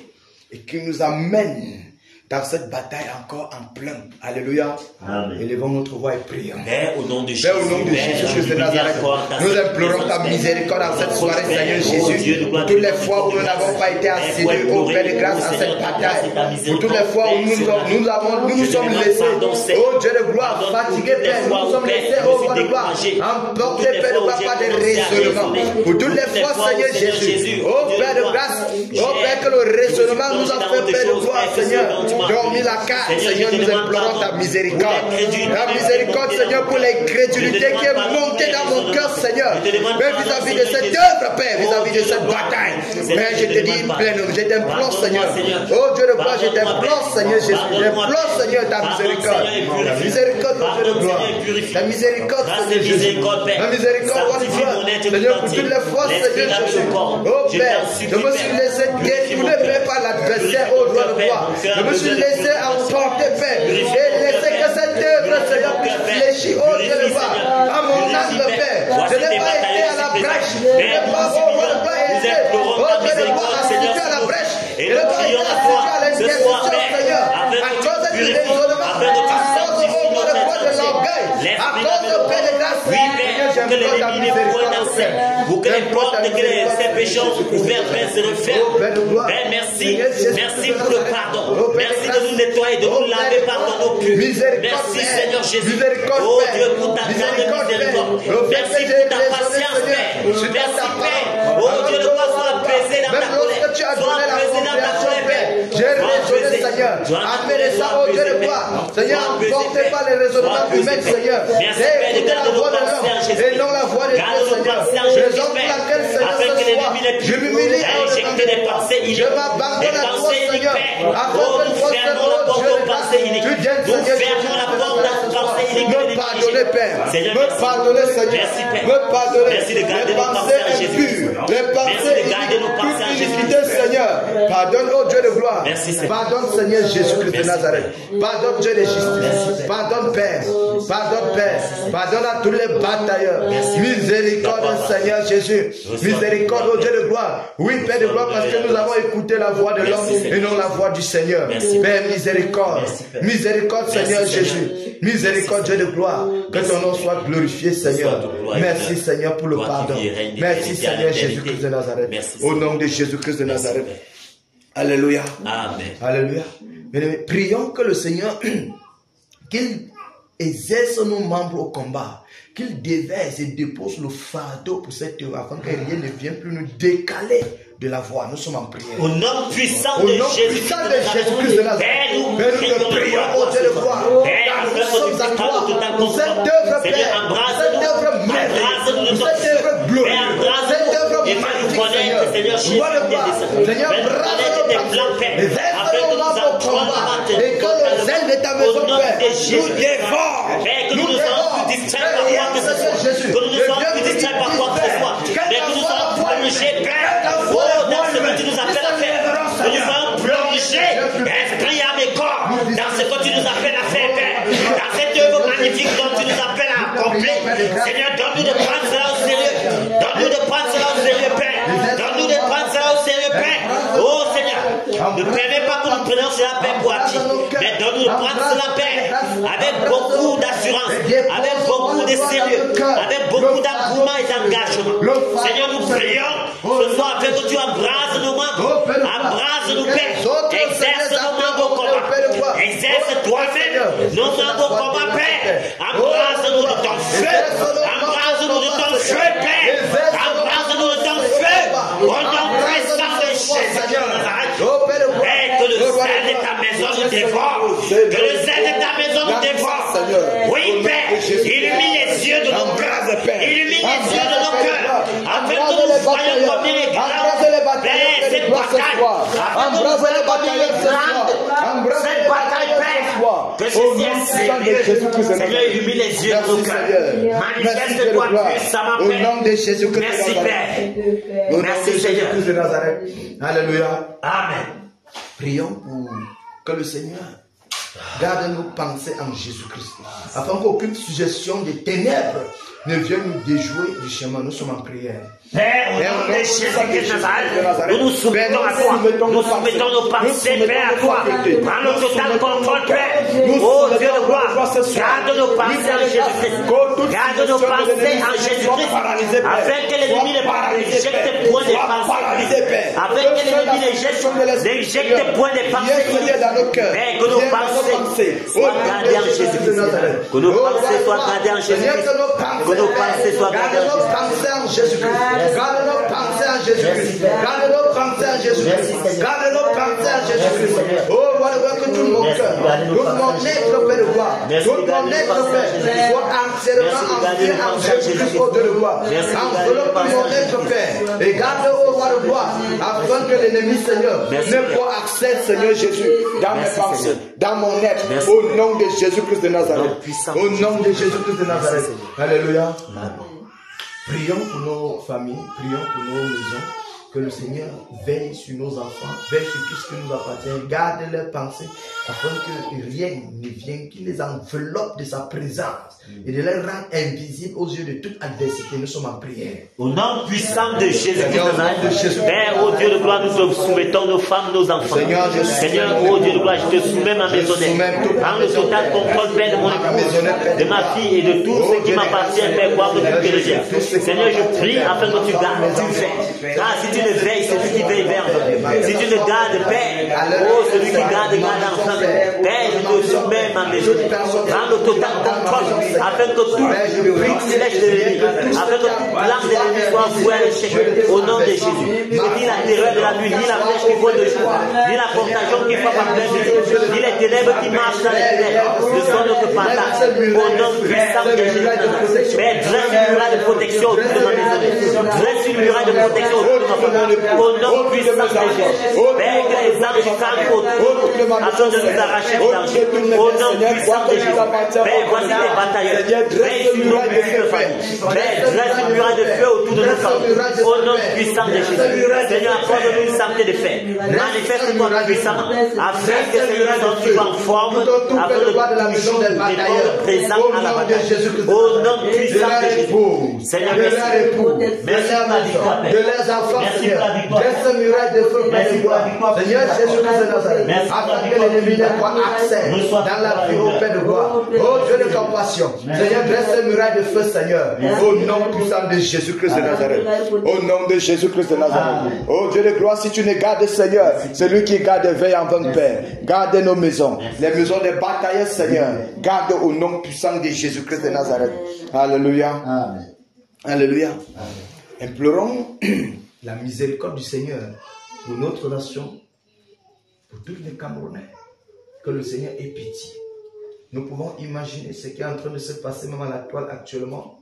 Et qu'il nous amène dans cette bataille encore en plein. Alléluia. Amen. Élevons notre voix et prions. Père, au nom de Jésus, Père, au nom de Jésus-Christ de Nazareth, nous implorons ta miséricorde en cette soirée, Seigneur Jésus. Pour toutes les fois où nous n'avons pas été assidus au Père de grâce en cette bataille. Pour toutes les fois où nous nous sommes laissés, oh Dieu de gloire, fatigués, Père. Nous nous sommes laissés, oh Dieu de gloire, emportés, Père de gloire, par des raisonnements. Pour toutes les fois, Seigneur Jésus, oh Père de grâce, oh Père, que le raisonnement nous a fait, Père de gloire, Seigneur, dormir la carte, Seigneur, nous implorons ta miséricorde. Ta miséricorde, Seigneur, pour l'incrédulité qui est montée dans mon cœur, Seigneur. Mais vis-à-vis de cette œuvre, Père, vis-à-vis de cette bataille. Mais je te dis pleinement, je t'implore, Seigneur. Oh Dieu de gloire, je t'implore, Seigneur Jésus. J'implore, Seigneur, ta miséricorde. Ta miséricorde, oh Dieu de gloire. Ta miséricorde, Seigneur Jésus. Ta miséricorde, oh Dieu de gloire. Seigneur, pour toutes les fois, Seigneur Jésus. Oh Père, je me suis laissé détourner, Père, par l'adversaire, oh Dieu de gloire. Je me suis laissé emporter, Père, et laisser que cette œuvre, Seigneur, puisse fléchir, oh Dieu de gloire, à mon âme, Père. Je n'ai pas été à la brèche. Père, nous implorons ta miséricorde, Seigneur, et nous prions à toi ce soir, Père, afin que tu purifies, afin que tu sanctifies notre oui, Père, que l'ennemi ne pourrait danser, pour que les portes, que ces péchés ouverts, Père, se referment. Père, merci, merci pour le pardon. Merci de nous nettoyer, de nous laver par ton eau pure. Merci, Seigneur Jésus. Oh Dieu, pour ta grande miséricorde. Merci pour ta patience, Père. Merci, Père. Oh Dieu, ne pas soit apaisé dans ta colère. Sois apaisé dans ta colère, Père. J'ai raisonné, Seigneur. Amenez ça au Dieu de gloire. Seigneur, n'emportez pas les raisonnements humains, Seigneur. Merci, Père, de garder nos pensées en Jésus. Et non la voix de Dieu, Seigneur. Raison pour laquelle, Seigneur, je m'humilie à injecter des pensées iniques. Je m'abandonne à toi, Seigneur. Oh, nous fermons la porte aux pensées iniques. Nous fermons la porte aux pensées iniques. Me pardonnez, Père. Me pardonnez, Seigneur. Merci, Père. Me pardonnez. Merci de garder les nos pensées en pensées Jésus. impures, les pensées iniquités, Seigneur. Pardonne, oh Dieu de gloire. Merci, Seigneur. Pardonne, Seigneur Jésus-Christ de Nazareth. Pardonne, Dieu de justice. Pardonne, Père. Pardonne, Père. Pardonne à tous les batailleurs. Miséricorde, Seigneur Jésus. Miséricorde, oh Dieu de gloire. Oui, Père de gloire, parce que nous avons écouté la voix de l'homme et non la voix du Seigneur. Père, miséricorde. Miséricorde, Seigneur Jésus. Miséricorde, Dieu de gloire. Que ton nom soit glorifié, Seigneur. Merci, Seigneur, pour le pardon. Merci, Seigneur Jésus-Christ de Nazareth. Au nom de Jésus-Christ de Nazareth. Alléluia. Amen. Alléluia. Bien-aimés, prions que le Seigneur, qu'il exerce nos membres au combat, qu'il déverse et dépose le fardeau pour cette œuvre afin que rien ne vienne plus nous décaler de la voie. Nous sommes en prière. Au nom puissant de Jésus-Christ de Nazareth. Nous te prions, oh Dieu de gloire. Nous sommes à toi. Cette œuvre, Père, cette œuvre merveilleuse, cette œuvre glorieuse, cette œuvre magnifique, Seigneur. Seigneur, brave nos plans, les au combat, et que le zèle de ta maison, Père, nous dévore. Que nous ne soyons plus distraits par quoi que ce soit. Que nous ne soyons plus distraits par quoi que ce soit. Mais que nous soyons plongés, Père, dans ce que tu nous appelles à faire. Que nous soyons plongés, esprit, âme et corps, dans ce que tu nous appelles à faire, Père. Dans cette œuvre magnifique dont tu nous appelles à accomplir. Seigneur, donne-nous de prendre cela au sérieux. Donne-nous de prendre cela au sérieux, Père. Donne-nous de prendre cela au sérieux, Père. Oh Seigneur, ne permets pas que nous prenions cela, Père, pour acquis. Mais donne-nous de prendre cela, Père, avec beaucoup d'assurance, avec beaucoup de sérieux, avec beaucoup d'engouement et d'engagement. Seigneur, nous prions ce soir afin que tu embrases nos membres, embrasse-nous, Père, exerce nos membres au combat, exerce toi-même nos membres au combat, Père, embrasse-nous de ton feu, embrasse-nous de ton feu, Père, embrasse-nous de ton feu, au nom puissant de Jésus de Nazareth. Et que le zèle de ta maison nous dévore, que le zèle de ta maison nous dévore. Oui, Père, illumine les yeux de nos cœurs, illumine les yeux de nos cœurs, afin que nous voyons combien est grande, Père, cette bataille, afin que nous voyons combien elle est grande, cette bataille, Père, que ceci est sérieux. Seigneur, illumine les yeux de nos cœurs, manifeste-toi puissamment, Père. Au nom de Jésus-Christ. Merci, Père. Merci, Seigneur. De Nazareth. Alléluia. Amen. Prions pour que le Seigneur garde nos pensées en Jésus-Christ, afin qu'aucune suggestion des ténèbres ne vienne nous déjouer du chemin. Nous sommes en prière. Père, au nom de Jésus-Christ de Nazareth, nous nous soumettons à toi. Nous soumettons nos pensées, Père, à toi. Prends le total contrôle, Père. Oh Dieu de gloire, garde nos pensées en Jésus-Christ. Garde nos pensées en Jésus-Christ, afin que l'ennemi ne jette point des pensées. Afin que l'ennemi ne jette point des pensées. Père, que nos pensées soient gardées en Jésus-Christ. Que nos pensées soient gardées en Jésus-Christ. Que nos pensées soient gardées en Jésus-Christ. Garde nos pensées en Jésus-Christ. Garde nos pensées en Jésus-Christ. Garde nos pensées en Jésus-Christ. Oh, voilà que tout mon cœur, tout mon être, Père de gloire, tout mon être, Père, soit entièrement enfermé en Jésus-Christ, oh Dieu de gloire. Enveloppe mon être, Père, et garde, oh roi de gloire, afin que l'ennemi, Seigneur, n'ait pas accès, Seigneur Jésus, dans mes pensées, dans mon être, au nom de Jésus-Christ de Nazareth. Au nom de Jésus-Christ de Nazareth. Alléluia. Prions pour nos familles, prions pour nos maisons, que le Seigneur veille sur nos enfants, veille sur tout ce qui nous appartient, garde leurs pensées afin que rien ne vienne qui les enveloppe de sa présence et de les rendre invisibles aux yeux de toute adversité. Nous sommes en prière. Au nom puissant de Jésus-Christ de Nazareth, Père, ô Dieu de gloire, nous te soumettons nos femmes, nos enfants. Seigneur, ô Dieu de gloire, je te soumets ma maisonnette. Prends le total contrôle, Père, de mon épouse, de ma fille et de tout ce qui m'appartient, Père, gloire de tout que je Seigneur, je prie afin que tu gardes, tu veilles. Car si tu ne veilles, c'est lui qui veille vers nous. Si tu ne gardes, Père, oh, celui qui garde enfin. Père, je te soumets ma maison. Prends le total contrôle afin que tout privilège de l'ennemi, afin que tout plan de l'ennemi soit voué à l'échec. Au nom de Jésus. Ni la terreur de la nuit, ni la flèche qui vole de jour, ni la contagion qui frappe en plein midi, ni les ténèbres qui marchent dans les ténèbres ne sont notre partage. Au nom puissant de Jésus. Père, dresse une muraille de protection autour de ma maison. Dresse une muraille de protection autour de ma famille. Au nom puissant de Jésus. Père, que les anges campent autour afin de nous arracher du danger. Au nom puissant de Jésus. Père, voici tes batailleurs. Père, sur nos familles. Père, dresse une muraille de feu autour de nos familles. Au nom puissant de Jésus. Seigneur, accorde-nous une santé de fer. Manifeste-toi puissamment. Afin que Seigneur, tu sois en forme. Afin de toujours répondre présent à la bataille. Au nom puissant de Jésus. Seigneur, merci. Merci pour la victoire. Merci pour la victoire. Merci pour la victoire. Seigneur Jésus-Christ de Nazareth, afin que l'ennemi n'ait pas accès dans la vie au Père de gloire. Oh Dieu de compassion, Seigneur, dresse une muraille de feu, Seigneur, au nom puissant de Jésus-Christ de Nazareth. Au nom de Jésus-Christ de Nazareth. Oh Dieu de gloire, si tu ne gardes, Seigneur, celui qui garde veille en vain, Père. Garde nos maisons, les maisons des batailles, Seigneur. Garde au nom puissant de Jésus-Christ de Nazareth. Alléluia. Alléluia. Implorons la miséricorde du Seigneur pour notre nation, pour tous les Camerounais, que le Seigneur ait pitié. Nous pouvons imaginer ce qui est en train de se passer même à la toile actuellement.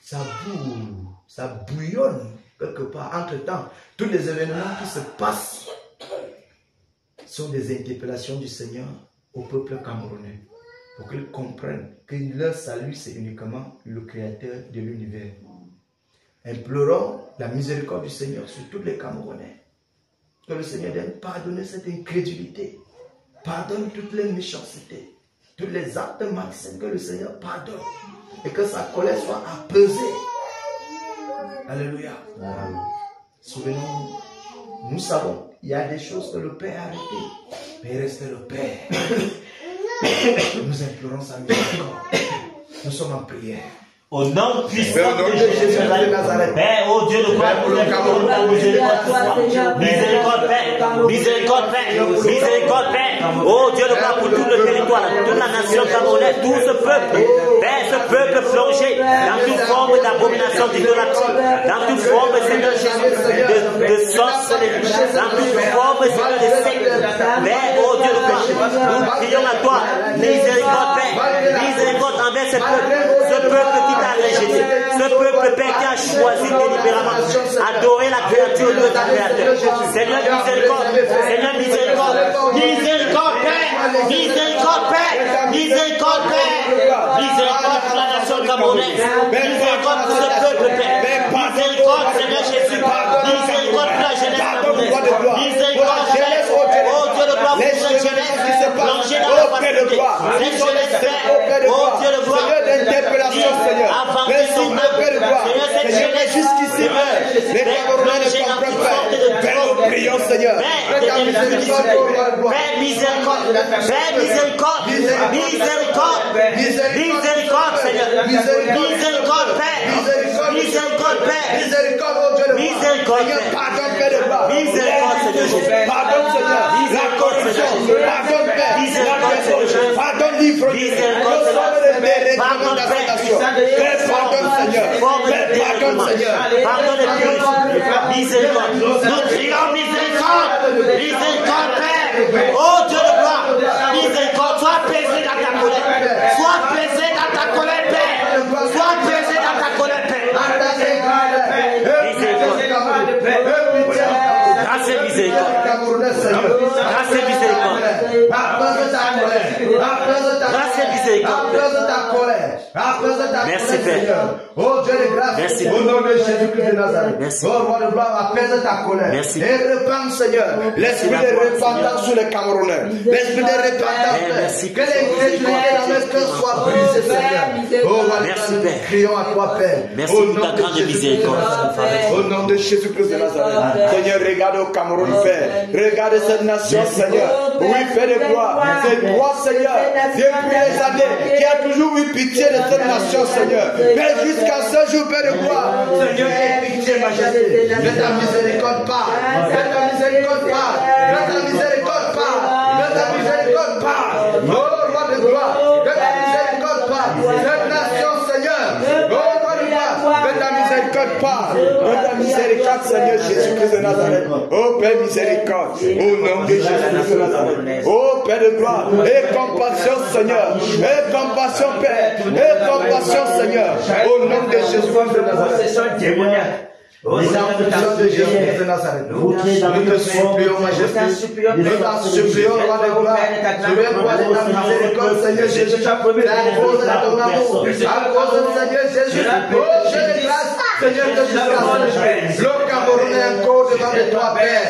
Ça boue, ça bouillonne quelque part. Entre-temps, tous les événements qui se passent sont des interpellations du Seigneur au peuple camerounais, pour qu'ils comprennent que leur salut, c'est uniquement le Créateur de l'univers. Implorons la miséricorde du Seigneur sur tous les Camerounais. Que le Seigneur vienne pardonner cette incrédulité. Pardonne toutes les méchancetés, tous les actes malsains, que le Seigneur pardonne. Et que sa colère soit apaisée. Alléluia. Souvenons-nous, nous savons, il y a des choses que le Père a arrêtées. Mais il reste le Père. Nous implorons sa miséricorde. Nous sommes en prière. Au nom puissant de Jésus de Nazareth. Père, oh Dieu de gloire, miséricorde, Père. Miséricorde, Père. Miséricorde, Père. Oh Dieu de gloire, pour tout le territoire, toute la nation camerounaise, tout ce peuple. Père, ce peuple plongé dans toute forme d'abomination, d'idolâtrie, dans toute forme, Seigneur Jésus, de sorcellerie, dans toute forme, Seigneur, de secte. Père, oh Dieu de gloire, nous prions à toi. Miséricorde, Père. Miséricorde envers ce peuple qui t'a rejeté, ce peuple, Père, qui a choisi délibérément adorer la créature au lieu de la créateur. Seigneur, miséricorde, Seigneur, miséricorde, miséricorde, Père, miséricorde, Père, miséricorde, Père, miséricorde pour la nation camerounaise, miséricorde pour ce peuple, Père, miséricorde, Seigneur Jésus, miséricorde pour la jeunesse camerounaise, miséricorde, Père, oh Dieu de gloire, pour cette jeunesse plongée dans la facilité, cette jeunesse, Père, oh Dieu de gloire, avancer son âme, Seigneur, cette jeunesse, jusqu'ici, les Camerounais ne comprennent pas. Nous prions, Seigneur. Père, miséricorde, Père, miséricorde, miséricorde, miséricorde, Seigneur, miséricorde, Père, miséricorde, Père, miséricorde, Père, miséricorde, Seigneur Jésus, pardonne, Seigneur, miséricorde, Seigneur, pardonne, Père, miséricorde, Seigneur Jésus, pardonne, livre, miséricorde, Seigneur, pardonne, Père, pardonne, Seigneur, pardonne, Seigneur, pardonne, Père, miséricorde, nous crions miséricorde, miséricorde, Père, oh Dieu de gloire, miséricorde, sois apaisé dans ta colère, sois apaisé dans ta colère, Père, sois apaisé dans ta colère, Père, miséricorde, grâce et miséricorde, grâce et miséricorde, Apaise ta colère. Apaise ta colère. Apaise ta Merci, colère, Père. Seigneur. Oh Dieu de grâce. Merci. Au nom de Jésus-Christ de Nazareth. Merci. Oh roi de gloire, apaise ta colère. Merci. Et répands, Seigneur, l'esprit de repentance sur les Camerounais. L'esprit de repentance. Merci. Que l'incrédulité dans leur cœur soit brisée, Seigneur. Oh roi de Merci, gloire, Père. nous crions à toi, Père. Merci Au pour nom ta de grande Jésus-Christ de miséricorde. Nazareth. Au nom de Jésus-Christ de Nazareth. Seigneur, regarde au Cameroun, Père. Regarde cette nation, Seigneur. Oui, Père de gloire. C'est toi, Seigneur, depuis les années, qui a toujours eu pitié de cette nation, Seigneur. Père, jusqu'à ce jour, Père de gloire. Seigneur, aie pitié, majesté. De ta miséricorde part. De ta miséricorde part. De ta miséricorde part. De ta miséricorde part. Oh, roi de gloire. De ta miséricorde part. Cette nation, Seigneur. Oh, roi de gloire. De ta miséricorde part. De ta miséricorde, Seigneur Jésus-Christ de Nazareth. Oh, Père miséricorde. Au nom de Jésus-Christ de Nazareth. Oh, Père de gloire. Et compassion, Seigneur. Et compassion, Père. Et compassion, Seigneur. Au nom de Jésus-Christ de Nazareth. Au nom de Jésus-Christ de Nazareth. Nous te supplions, majesté. Nous t'en supplions, roi de gloire. Souviens-toi de ta miséricorde, Seigneur Jésus. À cause de ton amour. À cause de Seigneur Jésus. Oh, Dieu de grâce. Seigneur, que tu fasses. Le Cameroun est encore devant de toi, Père.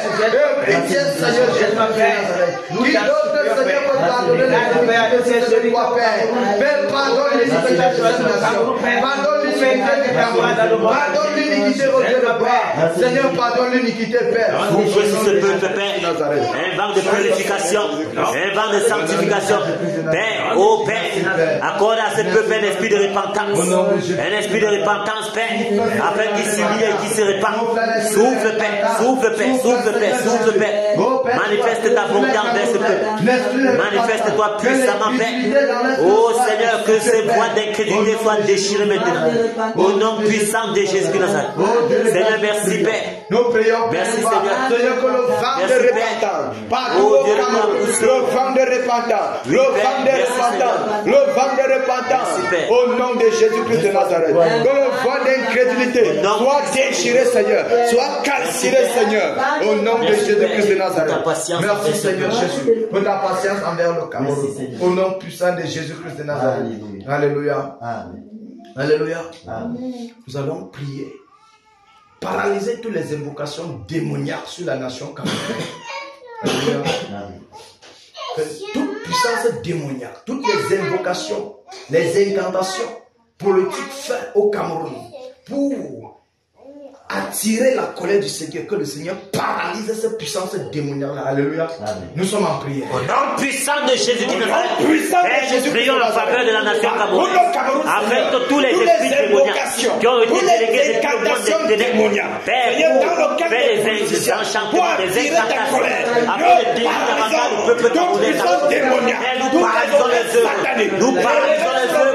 Et pitié, Seigneur Jésus de Nazareth. Qui d'autre, Seigneur, peut pardonner les iniquités de toi, Père. Père, pardonne l'iniquité de cette nation. Pardonne l'iniquité du Cameroun. Pardonne l'iniquité au Dieu de gloire. Seigneur, pardonne l'iniquité, Père. Ouvre sur ce peuple, Père, un vent de purification, un vent de sanctification. Père, oh Père, accorde à ce peuple un esprit de repentance, un esprit de repentance, Père, afin qu'il s'humilie et qu'il se répande. Souffle, Père, souffle, Père, souffle, Père, souffle, Père. Manifeste ta bonté envers ce peuple. Manifeste-toi puissamment, Père. Oh Seigneur, que ces voies d'incrédulité soient déchirées maintenant. Au nom puissant de Jésus de Nazareth. Seigneur, merci, Père. Nous prions, merci, Seigneur. Seigneur, que le vent de repentance, partout au Cameroun, le vent de repentance, le vent de repentance, le vent de repentance, au nom de Jésus-Christ de Nazareth. Que le vent d'incrédulité soit déchiré, Seigneur, soit calciné, Seigneur, au nom de Jésus-Christ de Nazareth. Merci, Seigneur Jésus, pour ta patience envers le Cameroun, au nom puissant de Jésus-Christ de Nazareth. Alléluia. Alléluia. Nous allons prier. Paralyser toutes les invocations démoniaques sur la nation camerounaise. Que toute puissance démoniaque, toutes les invocations, les incantations politiques faites au Cameroun pour attirer la colère du Seigneur, que le Seigneur paralyse cette puissance démoniaque. Alléluia. Nous sommes en prière. Au nom puissant de Jésus-Christ, nous prions en faveur de la nation camerounaise, afin que tous les esprits démoniaques qui ont été délégués depuis le monde des ténèbres, Père, pour faire des enchantements, des incantations, afin de détruire davantage le peuple camerounais. Père, nous paralysons les œuvres, nous paralysons les œuvres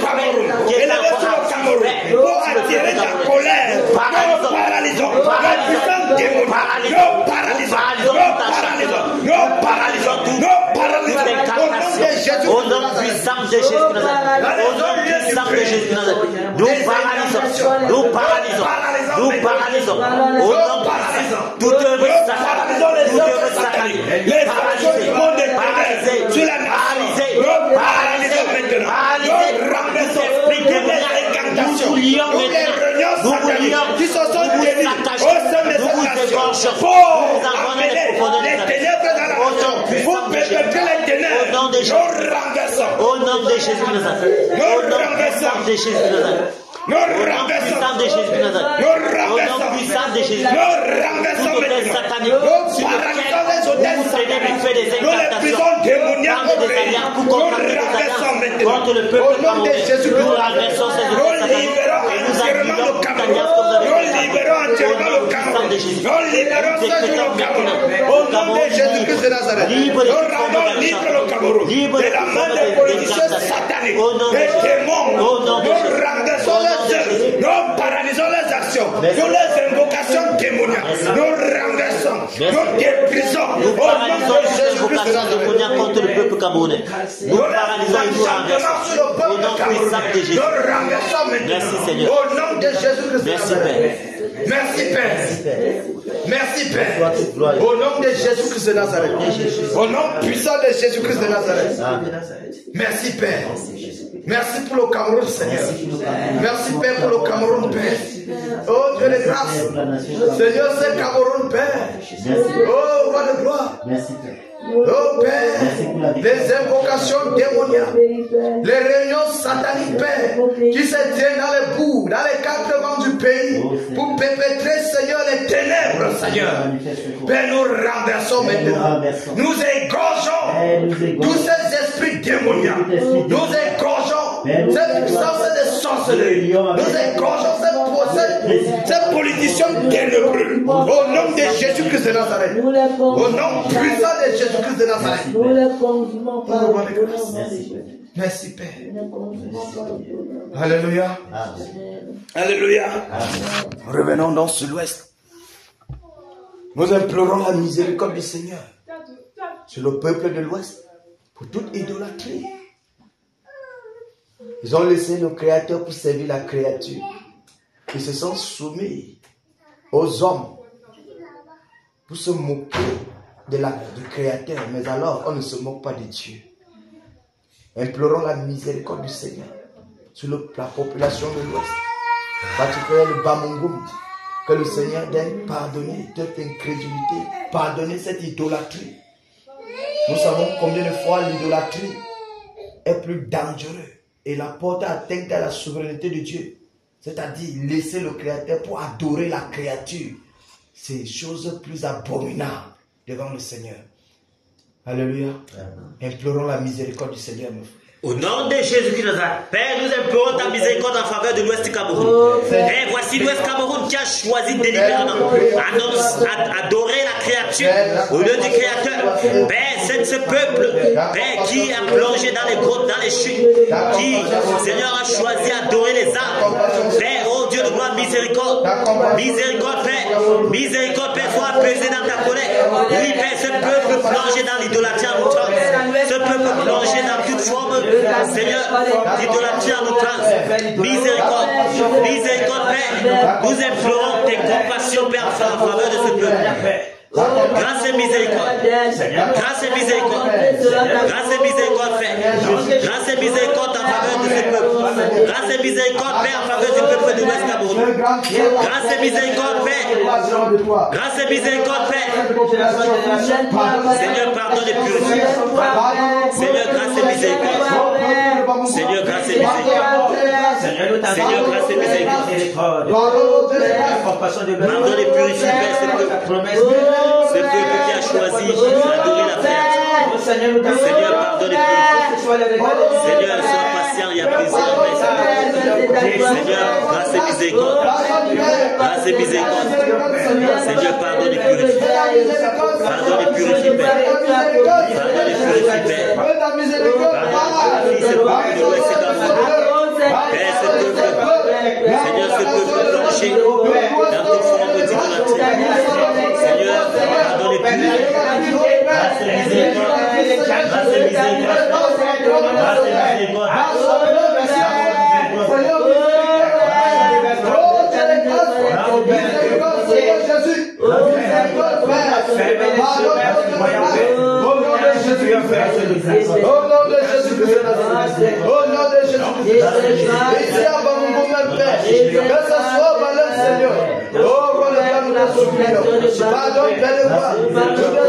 qui est encore active pour attirer la colère. Paralysons au nom puissant de Jésus, au nom puissant de Jésus, nous paralysons, au nom puissant, toute œuvre satanique, qui se sont tenus au sein de cette nation pour amener les ténèbres dans la nation, pour perpétuer les ténèbres. Nous renversons. Au nom de Jésus de Nazareth. Au nom puissant de Jésus de Nazareth. Nous renversons. Au nom puissant de Jésus de Nazareth. Toutes les sataniques sur lesquelles vous tenez de faire des incantations, contre le peuple camerounais. Nous renversons ces sataniques et nous annulons toute alliance que vous avez faite. Au nom puissant de Jésus. Nous décrétons maintenant au nom de Jésus-Christ de Nazareth. Libre le Cameroun. Libre de la main des politiciens sataniques. Au nom de Jésus. Au nom de Jésus. Nous paralysons les actions, nous les invocations démoniaques, nous renversons, nous déprisons. Nous paralysons les invocations démoniaques contre le peuple camerounais. Nous paralysons et nous renversons. Au nom puissant de Jésus. Merci Seigneur. Au nom de Jésus-Christ. Merci Père. Merci Père. Merci Père. Au nom de Jésus-Christ de Nazareth. Au nom puissant de Jésus-Christ de Nazareth. Merci Père. Merci pour le Cameroun, Seigneur. Merci Père pour le Cameroun, Père. Oh Dieu de grâce. Seigneur, c'est le Cameroun, Père. Oh, roi de gloire. Oh Père, les invocations démoniaques, les réunions sataniques, Père, qui se tiennent dans les bouts, dans les quatre vents du pays, pour perpétrer, Seigneur, les ténèbres, Seigneur. Père, nous renversons maintenant. Nous égorgeons tous ces esprits démoniaques. Nous égorgeons cette puissance de sorcellerie. Nous égorgeons ces politiciens ténébreux. Au nom de Jésus-Christ de Nazareth. Au nom puissant de Jésus-Christ de Nazareth. Merci Père. Alléluia. Alléluia. Revenons dans sur l'ouest. Nous implorons la miséricorde du Seigneur sur le peuple de l'ouest pour toute idolâtrie. Ils ont laissé le Créateur pour servir la créature. Ils se sont soumis aux hommes pour se moquer du Créateur. Mais alors, on ne se moque pas de Dieu. Implorons la miséricorde du Seigneur sur la population de l'Ouest, particulièrement le Bamungum. Que le Seigneur daigne pardonner toute incrédulité, pardonner cette idolâtrie. Nous savons combien de fois l'idolâtrie est plus dangereuse et la porte atteinte à la souveraineté de Dieu. C'est-à-dire laisser le Créateur pour adorer la créature. C'est chose plus abominable devant le Seigneur. Alléluia. Implorons la miséricorde du Seigneur, mes frères. Au nom de Jésus-Christ de Nazareth, Père, nous implorons ta miséricorde en faveur de l'Ouest du Cameroun. Père, voici l'Ouest Cameroun qui a choisi délibérément adorer la créature au lieu du Créateur. Père, c'est ce peuple, Père, qui a plongé dans les grottes, dans les chutes, qui, Seigneur, a choisi d'adorer les arbres. Père, oh Dieu de gloire, miséricorde. Miséricorde, Père. Miséricorde, Père, sois apaisé dans ta colère. Oui, Père, ce peuple plongé dans l'idolâtrie en outrance. Ce peuple plongé dans toute forme, Seigneur, l'idolâtrie en outrance. Miséricorde, miséricorde, Père. Nous implorons tes compassions, Père, en faveur de ce peuple. Grâce et miséricorde. Grâce et miséricorde. Grâce et miséricorde, Père. Grâce et miséricorde en faveur de ce peuple. Grâce et miséricorde, Père, en faveur du peuple de l'Ouest Cameroun. Grâce et miséricorde, Père. Grâce et miséricorde, Père. Seigneur, pardonne et purifie. Seigneur, grâce et miséricorde. Seigneur, grâce et miséricorde. Seigneur, grâce et miséricorde. Pardonne et purifie, Père, ce peuple. Ce peuple qui a choisi d'adorer la créature. Seigneur, pardonne et purifie. Seigneur, sois patient et apaisant. Seigneur, grâce et miséricorde. Grâce et miséricorde. Seigneur, pardonne et purifie. Pardonne et purifie, Père. Pardonne et purifie, Père. Pardonne et purifie ce peuple de l'Ouest Cameroun. Père, ce peuple, Seigneur, ce peuple plongé dans toute forme d'idolâtrie. Seigneur, pardonne et purifie. Grâce et miséricorde. Grâce et miséricorde. Grâce et miséricorde. Au nom de Jésus-Christ, au nom de Jésus-Christ, ici à Bamungum, Père, que ce soit malheur, Seigneur. Oh, roi de gloire, nous te supplions. Pardon, Père de gloire. Nous te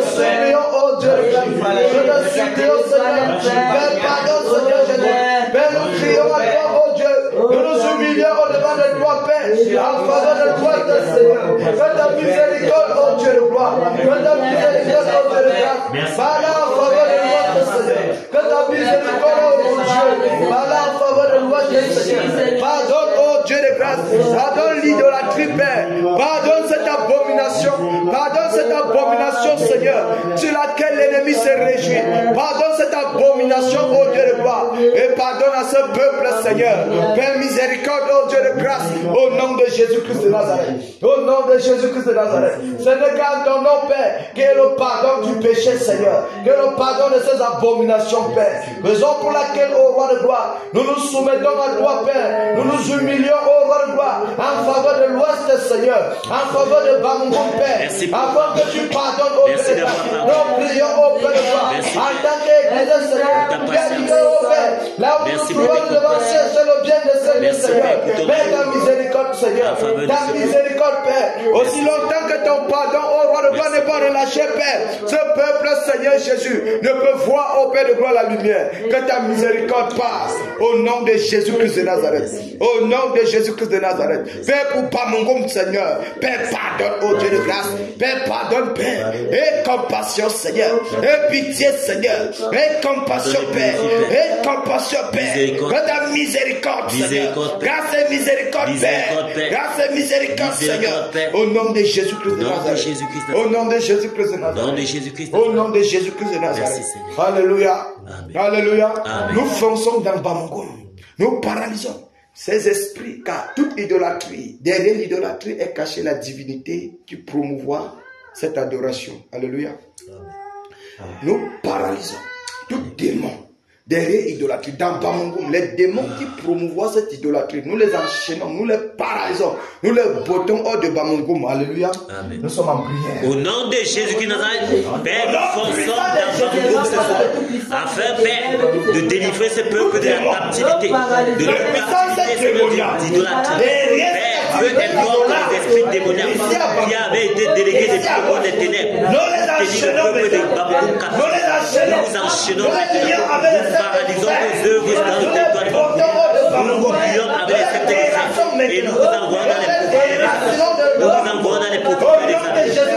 supplions, oh Dieu de gloire. Nous te supplions, Seigneur. Père, pardon, Seigneur Jésus. Père, nous crions à toi, oh Dieu. Nous nous humilions au-devant de toi, Père, en faveur de toi, Seigneur. Que ta miséricorde, oh Dieu de gloire. Que ta miséricorde, oh Dieu de grâce. Pardon en faveur de toi, Seigneur. Que ta miséricorde, oh mon Dieu. Pardon en faveur de toi, Seigneur. Pardonne, oh Dieu de grâce. Pardonne l'idolâtrie, Père. Pardonne cette abomination. Pardonne cette abomination, Seigneur, sur laquelle l'ennemi se réjouit. Pardonne cette abomination, oh Dieu de gloire. Et pardonne à ce peuple, Seigneur. Père miséricorde, oh Dieu de grâce, au nom de Jésus-Christ de Nazareth. Au nom de Jésus-Christ de Nazareth. Seigneur, dans nos Père, qu'il y ait le pardon du péché, Seigneur. Que le pardon de ces abominations, Père. Raison pour laquelle, ô roi de gloire, nous nous soumettons à toi, Père. Nous nous humilions, ô roi de gloire, en faveur de l'Ouest, Seigneur. En faveur de Bamoukoum, Père. Afin que tu pardonnes, ô Dieu de grâce. Nous prions, ô Père de gloire. En tant qu'Église, Seigneur. Là où nous nous trouvons, nous devons chercher le bien de Seigneur. Père, ta miséricorde, Seigneur. Ta miséricorde, Père. Aussi longtemps que ton pardon, ô roi de gloire, n'est pas relâché, Père. Ce peuple, Seigneur Jésus, ne peut voir, ô Père de gloire, la lumière. Que ta miséricorde passe. Au nom de Jésus-Christ de Nazareth. Au nom de Jésus-Christ de Nazareth. Père, pour Bamoukoum, Seigneur. Père, pardonne, ô Dieu de grâce. Père, pardonne, Père. Et compassion, Seigneur. Et pitié, Seigneur. Et compassion, Père. Et compassion, Père. Que ta miséricorde, Seigneur. Grâce et miséricorde, Père. Grâce et miséricorde, Seigneur. Au nom de Jésus-Christ de Nazareth. Au nom de Jésus-Christ de Nazareth. Au nom de Jésus-Christ de Nazareth. Alléluia. Alléluia. Nous fonçons dans Bamoukoum. Nous paralysons ces esprits, car toute idolâtrie, derrière l'idolâtrie est cachée la divinité qui promouvoit cette adoration. Alléluia. Nous paralysons tout démon derrière l'idolâtrie. Dans Bamoukoum, les démons qui promouvoient cette idolâtrie, nous les enchaînons, nous les paralysons, nous les bottons hors de Bamoukoum. Alléluia. Amen. Nous sommes en prière. Au nom de Jésus-Christ Nazareth, Père, nous fonçons dans Bamoukoum ce soir, afin, Père, de délivrer ce peuple de la captivité, de la captivité d'idolâtrie. Père, peu importe les esprits démoniaques qui avaient été délégués depuis le monde des ténèbres, tenir le peuple de Bamoukoum captif. Nous vous enchaînons maintenant. Nous paralysons vos œuvres dans le territoire de Bamoukoum. Nous vous prions avec les sept églises et nous vous envoyons dans les pauvres. Nous vous envoyons dans les pauvres des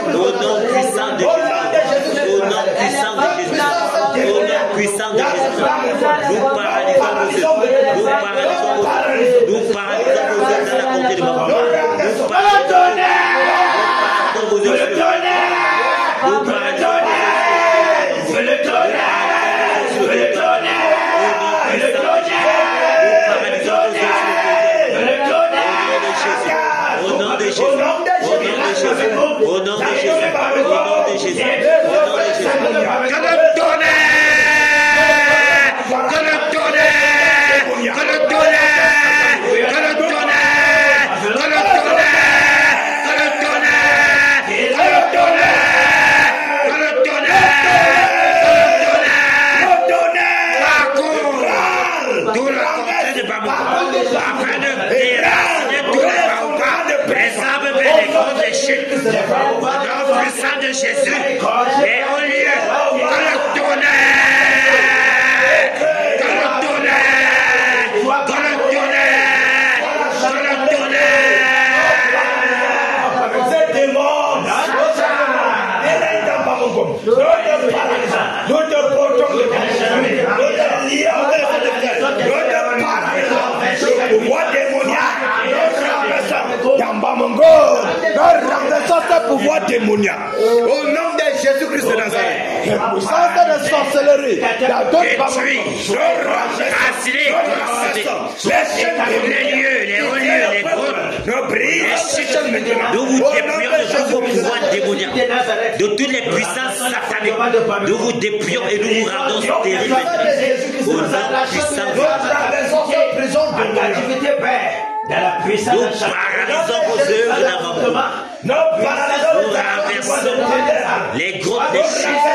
au nom puissant de Jésus. Au nom puissant de Jésus. Au nom puissant de Jésus. Nous paralysons vos œuvres. Nous paralysons vos œuvres. Nous paralysons vos œuvres dans la comté de Bamoukoum. Nous paralysons vos œuvres. Nous paralysons au nom de Jésus, au nom de Jésus, au nom de Jésus, que le tonnerre, que le tonnerre, que le tonnerre, que le tonnerre, que le tonnerre, que le tonnerre, que le tonnerre, que le tonnerre, parcourt tout le côté de Bamoukoum, afin de déraciner tous les baobabs, les arbres et les grands déchets. Au nom puissant de Jésus, et au lieu que le tonnerre, que le tonnerre, que le tonnerre, que le tonnerre. Ces démons, nous te portons le pouvoir démoniaque dans Bamoukoum. Renversons ce pouvoir démoniaque au nom de Jésus-Christ de Nazareth. La puissance de sorcellerie dans d'autres Bamoukoum. Les lieux, les hauts lieux, les grottes, nos prières. Nous vous dépouillons de tous vos pouvoirs démoniaques, de toutes les puissances sataniques. Nous vous dépouillons et nous vous rendons stériles. Au nom puissant de Jésus. Nous paralysons vos œuvres dans Bamoukoum. Nous renversons les grottes, les chutes,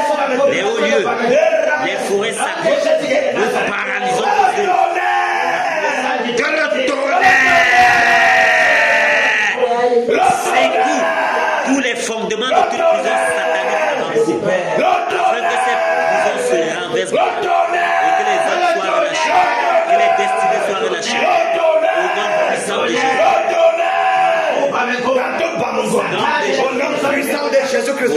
les hauts lieux, les forêts sacrées. Nous paralysons vos œuvres. Que le tonnerre secoue tous les fondements de toute prison satanique dans afin que ces prisons se renversent et que les hommes soient relâchés, que les destinées soient relâchées. Au nom puissant de Jésus. Au nom puissant de Jésus-Christ.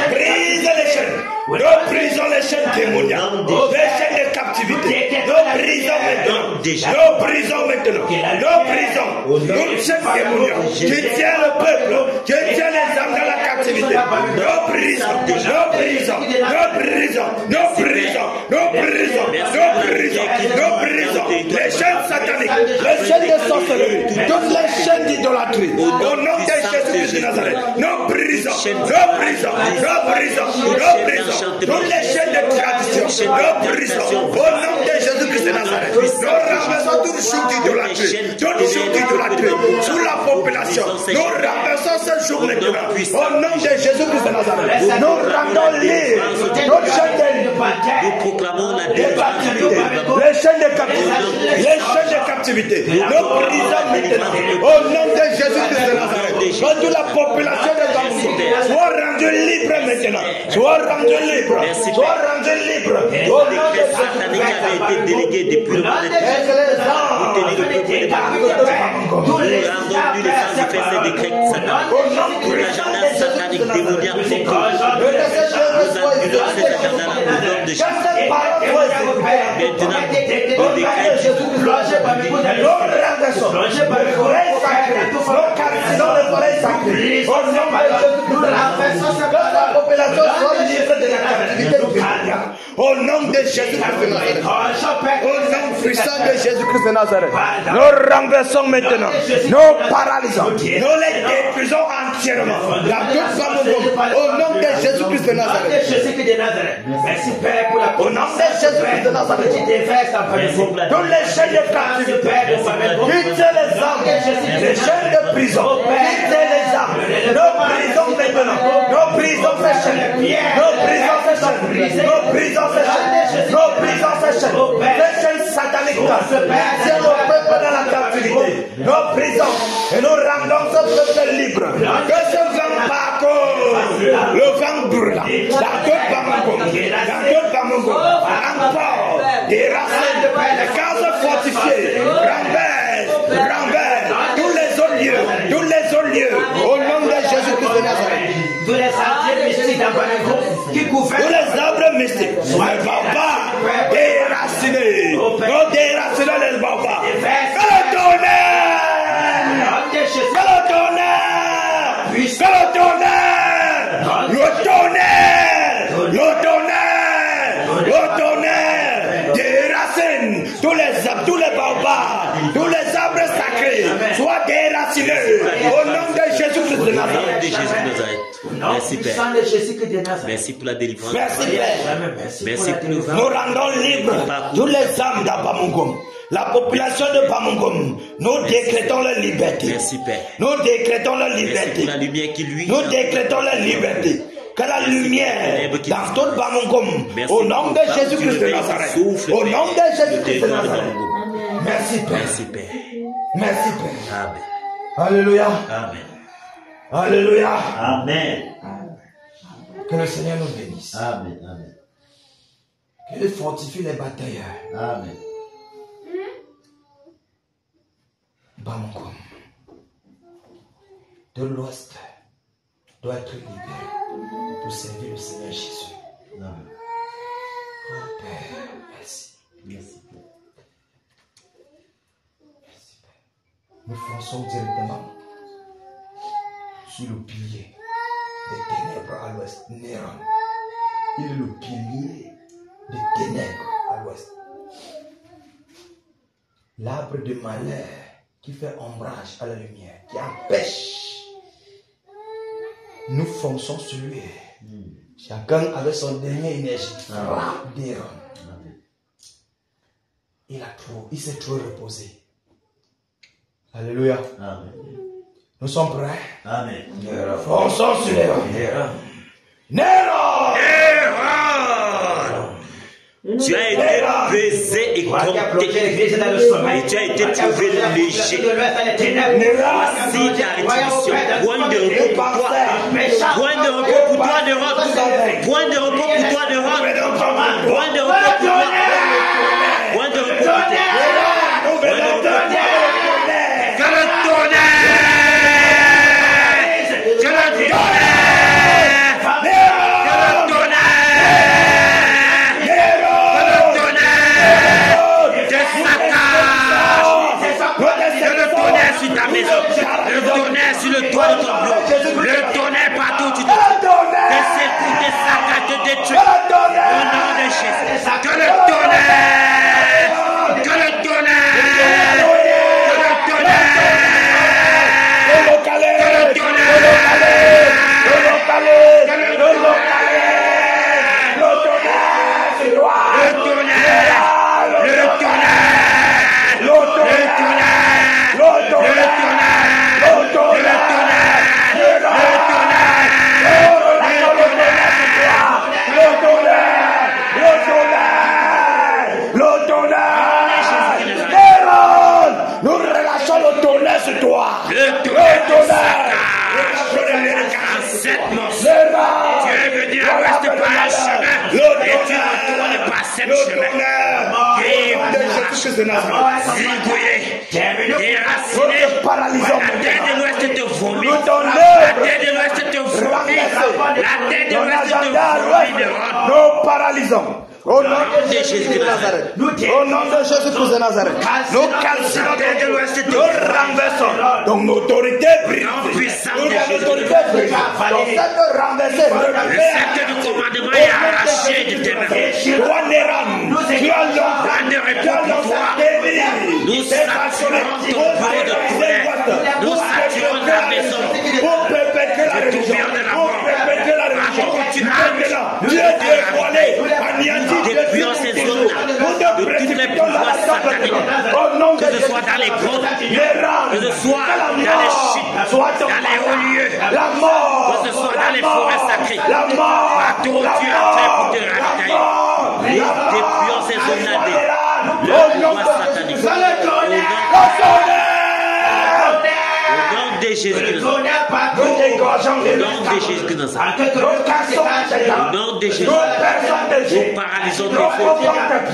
Brise les chaînes. Nous brisons les chaînes démoniaques. Les chaînes de captivité. Nous brisons maintenant. Nous brisons maintenant. Nous brisons. Nous chaînes démoniaques. Qui tient le peuple. Qui tient les âmes dans la captivité. Nous brisons. Nous brisons. Nous brisons. Nous brisons. Nous brisons. Nous brisons. Nous brisons. les chaînes sataniques, les chaînes de sorcellerie, toutes les chaînes d'idolâtrie, au nom de Jésus-Christ de Nazareth, nos prisons, nos prisons, nos prisons, nos prisons, toutes les chaînes de tradition, nos prisons, au nom de Jésus-Christ de Nazareth, nous renversons toute joug d'idolâtrie, sous la population, nous renversons ce jour maintenant, au nom de Jésus-Christ de Nazareth, nous rendons libre notre chaîne nous proclamons la délivrance les chaînes de captivité, nos prisons maintenant, au nom de Jésus-Christ de Nazareth, toute la population de Bamoukou soit rendue libre maintenant, soit rendue libre, soit rendue libre, au nom de Jésus-Christ avait été délégué depuis le moment de nous rendons plus les sans faire ces décrets sataniques, tout l'agenda satanique démoniaque, nous annulons cet agenda-là au nom de Jésus. Maintenant, nous au nom de Jésus-Christ de Nazareth, au nom puissant de Jésus-Christ de Nazareth, nous renversons maintenant, nous paralysons, nous les détruisons entièrement dans toute Bamoukou, au nom de Jésus-Christ de Nazareth. Au nom de Jésus-Christ de Nazareth, tous les chaînes de captivité, quittez les armes, les chaînes de prison, quittez les armes, nos prisons maintenant, nos prisons s'échaînent, nos prisons s'échaînent, nos prisons s'échaînent, nos prisons s'échaînent, les chaînes sataniques, c'est le peuple dans la captivité, nos prisons, et nous rendons ce peuple libre, que ce vent parcourt, le vent brûlant, dans toute Bamoukou, encore des racines, des cases fortifiées, renverse, tous les autres lieux, au nom de Jésus-Christ de Nazareth. Tous les arbres mystiques, les baobabs, déracinés, les baobabs. Que le tonnerre, des racines, tous les baobabs, tous les arbres sacrés, soient déracinés, au nom de Jésus-Christ de Nazareth. Merci Père. Merci pour la délivrance. Merci Père. Merci pour le vent. Nous rendons libres tous les âmes d'Abamoukoum. La population de Bamoukoum, nous décrétons la liberté. Merci Père. Nous décrétons la liberté. Merci pour la lumière qui lui. Nous décrétons la liberté. Que la lumière dans toute Bamoukoum, au nom de Jésus-Christ de Nazareth. Au nom de Jésus-Christ de Nazareth. Merci Père. Merci Père. Merci Père. Amen. Alléluia. Amen. Alléluia. Amen. Que le Seigneur nous bénisse. Amen. Amen. Qu'il fortifie les batailleurs. Amen. Bamoukoum, de l'Ouest, doit être libéré pour servir le Seigneur Jésus. Amen. Oh Père, merci. Merci Père. Merci Père. Nous fonçons directement sur le pilier des ténèbres à l'Ouest. Néron, il est le pilier des ténèbres à l'Ouest. L'arbre de malheur qui fait ombrage à la lumière, qui empêche. Nous fonçons sur lui. Chacun avec son dernier énergie. Il s'est trop reposé. Alléluia. Amen. Nous sommes prêts. Amen. Fonçons sur les Néron. Tu as été pesé et compté. Et tu as été trouvé léger. Voici ta rétribution. Point de repos pour toi. Point de repos pour toi d'Europe. Point de repos pour toi d'Europe. Point de repos pour toi. Point de repos pour toi. Que le tonnerre. Que le tonnerre. Ta maison, le tonnerre sur le toit de ton bureau, le tonnerre partout où tu te trouves, que c'est pour tes sacs à te détruire, au nom de Jésus. Jésus-Christ de Nazareth. Nous te paralysons La terre de l'Ouest te vomit. Nous ton La œuvre terre de l'Ouest te vomit. La terre de ton l'Ouest te agenda à vomit. l'Ouest. Nous paralysons. Au nom de Jésus de Nazareth. Au nom de Jésus-Christ de Nazareth. Nous calcinons de l'Ouest. Nous renversons. Donc l'autorité brise. L'autorité brise. Donc cette renversée. Le sceptre du commandement est arraché de tes mains. Tu as longtemps délié. Nous saturons ton bureau de colère. Nous saturons la maison. Pour perpétuer la religion. Pour perpétuer la religion. Maintenant, Dieu est dévoilé. Dépuyons ces zones-là de toutes les pouvoirs sataniques. Que ce soit dans les grottes, que ce soit dans les chutes, dans les hauts lieux, que ce soit dans les forêts sacrées. Partout où tu es en train pour te ravitailler. Nous dépuyons ces zones-là de pouvoirs sataniques. Au nom de Jésus-Christ. Au nom de Jésus-Christ. Au nom de Jésus. Nous paralysons tes feux.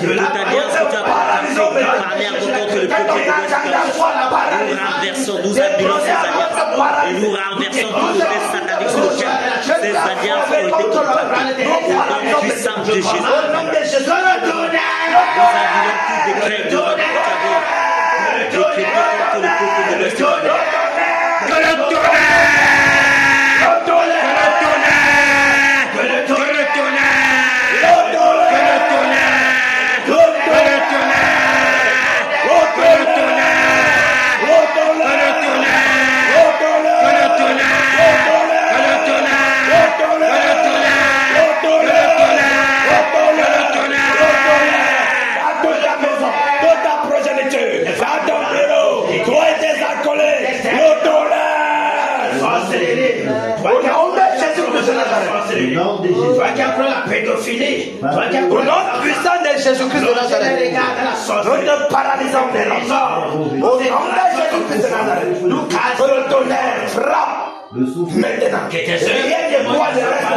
Toute alliance que tu as parlé contre le peuple de l'Ouest. Nous renversons, nous annulons ces alliances. Et nous renversons tous les sataniques sur lequel ces alliances ont été contractées. Au nom puissant de Jésus. Nous annulons tout décret de votre faveur. Décrété contre le peuple de l'Ouest. Que le Toi qui apprends la pédophilie, au nom puissant de Jésus-Christ de Nazareth, nous te paralysons de l'enfant. Au nom de Jésus-Christ de Nazareth, nous cassons le tonnerre, frappe. Maintenant, rien ne pourra le reste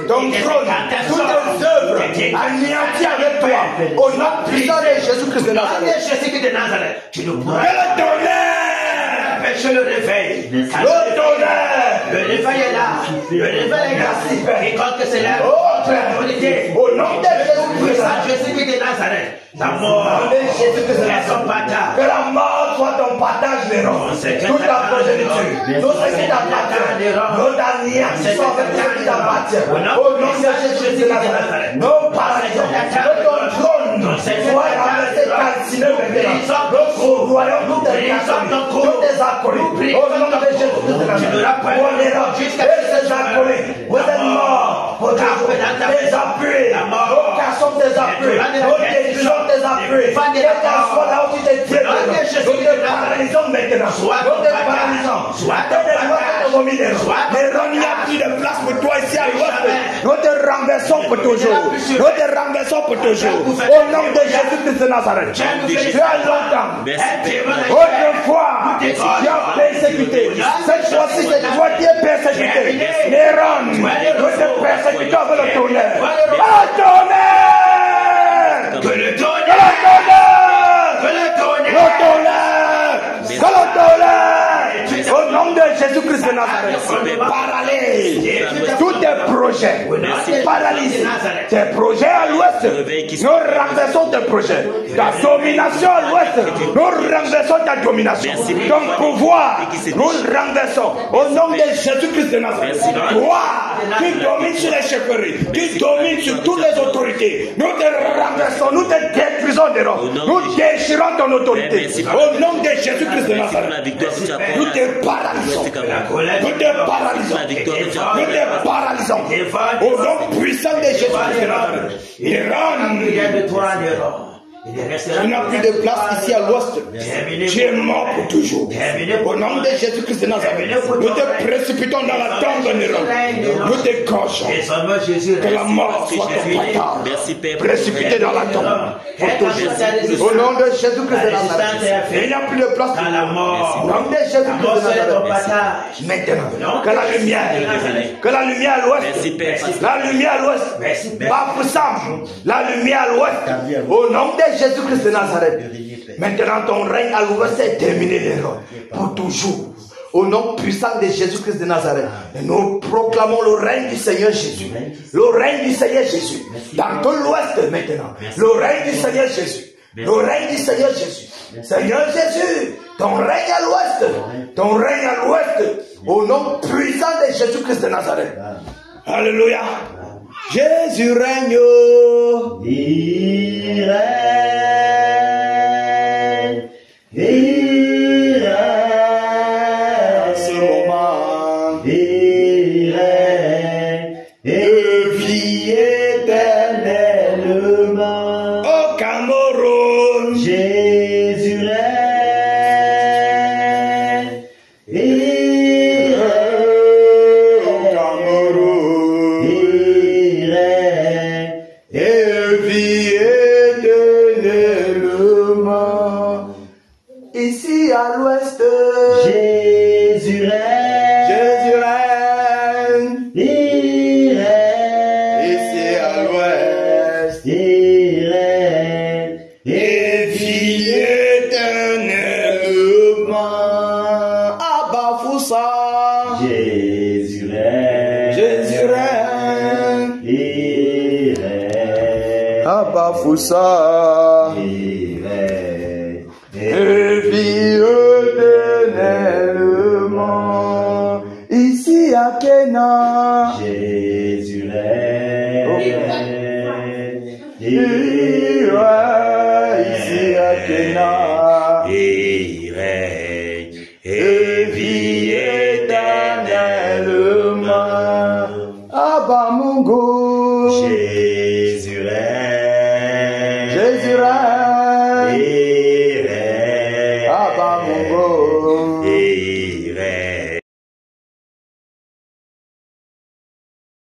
ton trône, toutes tes œuvres anéanties avec toi. Au nom puissant de Jésus-Christ de Nazareth, tu nous pourras. Que le tonnerre, empêche le réveil. le tonnerre. Le réveil est là. Le réveil est grâce. Et quand que c'est là, au nom de Jésus-Christ de Nazareth, la mort est son partage. Que la mort soit ton partage de ronds. Toute ta progéniture, tout ce qui t'appartient, nos alliances soit avec ce qui t'appartient. Au nom de Jésus de Nazareth, nos paralysons, que ton trône soit renversé, calciné, nos royaumes, toutes tes personnes, tous tes acolytes. Au nom de Jésus de Nazareth, on est là, jusqu'à ces acolytes. Vous êtes morts, vous êtes tes appuis, nous cassons tes appuis, nous détruisons tes appuis. Quel qu'en soit là où tu t'es tiré, nous te paralysons maintenant. Nous te paralysons. Mais il n'y a plus de place pour toi ici à l'ouest. Nous te renversons pour toujours. Nous te renversons pour toujours. Au nom de Jésus-Christ de Nazareth. Tu as longtemps. Autrefois, tu as persécuté. Cette fois-ci, c'est toi qui es persécuté. Néron, nous te persécutons avec le tonnerre. Le tonnerre! Que le tonnerre! Que le tonnerre! Au nom de Jésus-Christ de Nazareth, paralyse tous tes projets. Paralyse tes projets à l'ouest. Nous renversons tes projets. Ta domination à l'ouest. Nous renversons ta domination. Ton pouvoir, nous renversons. Au nom de Jésus-Christ de Nazareth. Toi, qui domines sur les chefferies, qui domines sur toutes les autorités. Nous te renversons, nous te détruisons de l'homme. Nous déchirons ton autorité. Au nom de Jésus-Christ de Nazareth. Nous te paralysons. Nous te paralysons. Nous te paralysons. Au nom puissant de Jésus-Christ de Nazareth. Il n'y a plus de place ici à l'ouest. Tu es mort pour toujours. Au nom de Jésus-Christ de Nazareth, nous te précipitons dans la tombe de Néron. Nous te cochons. Que la mort soit ton partage. Précipité dans la tombe. Pour toujours. Au nom de Jésus-Christ de Nazareth. Il n'y a plus de place pour la mort. Au nom de Jésus-Christ de Nazareth. Maintenant, que la lumière à l'ouest. La lumière à l'ouest. Pas pour ça. La lumière à l'ouest. Au nom de Jésus-Christ de Nazareth. Maintenant, ton règne à l'ouest est terminé, l'erreur. Pour toujours. Au nom puissant de Jésus-Christ de Nazareth, nous proclamons le règne du Seigneur Jésus. Le règne du Seigneur Jésus. Dans tout l'ouest maintenant. Le règne du Seigneur Jésus. Le règne du Seigneur Jésus. Seigneur Jésus, ton règne à l'ouest. Ton règne à l'ouest. Au nom puissant de Jésus-Christ de Nazareth. Alléluia. Jésus règne. Il règne. Il règne. Ce moment. Il règne. Et vit éternellement. Au Cameroun. Jésus règne. Il règne. Au Cameroun. Il règne. Et vie éternellement. Ici à l'ouest. Jésus règne. Jésus règne. Il règne. Ici à l'ouest. Il règne. Et vie éternellement. Abba Foussa. Jésus règne. Jésus règne. Il règne. Abba Foussa. Il règne. Et vie éternellement. Ici à Kéna. Jésus règne. Il règne. Ici à Kéna. Il règne. Et vie éternellement. Abba Mungu. Jésus règne.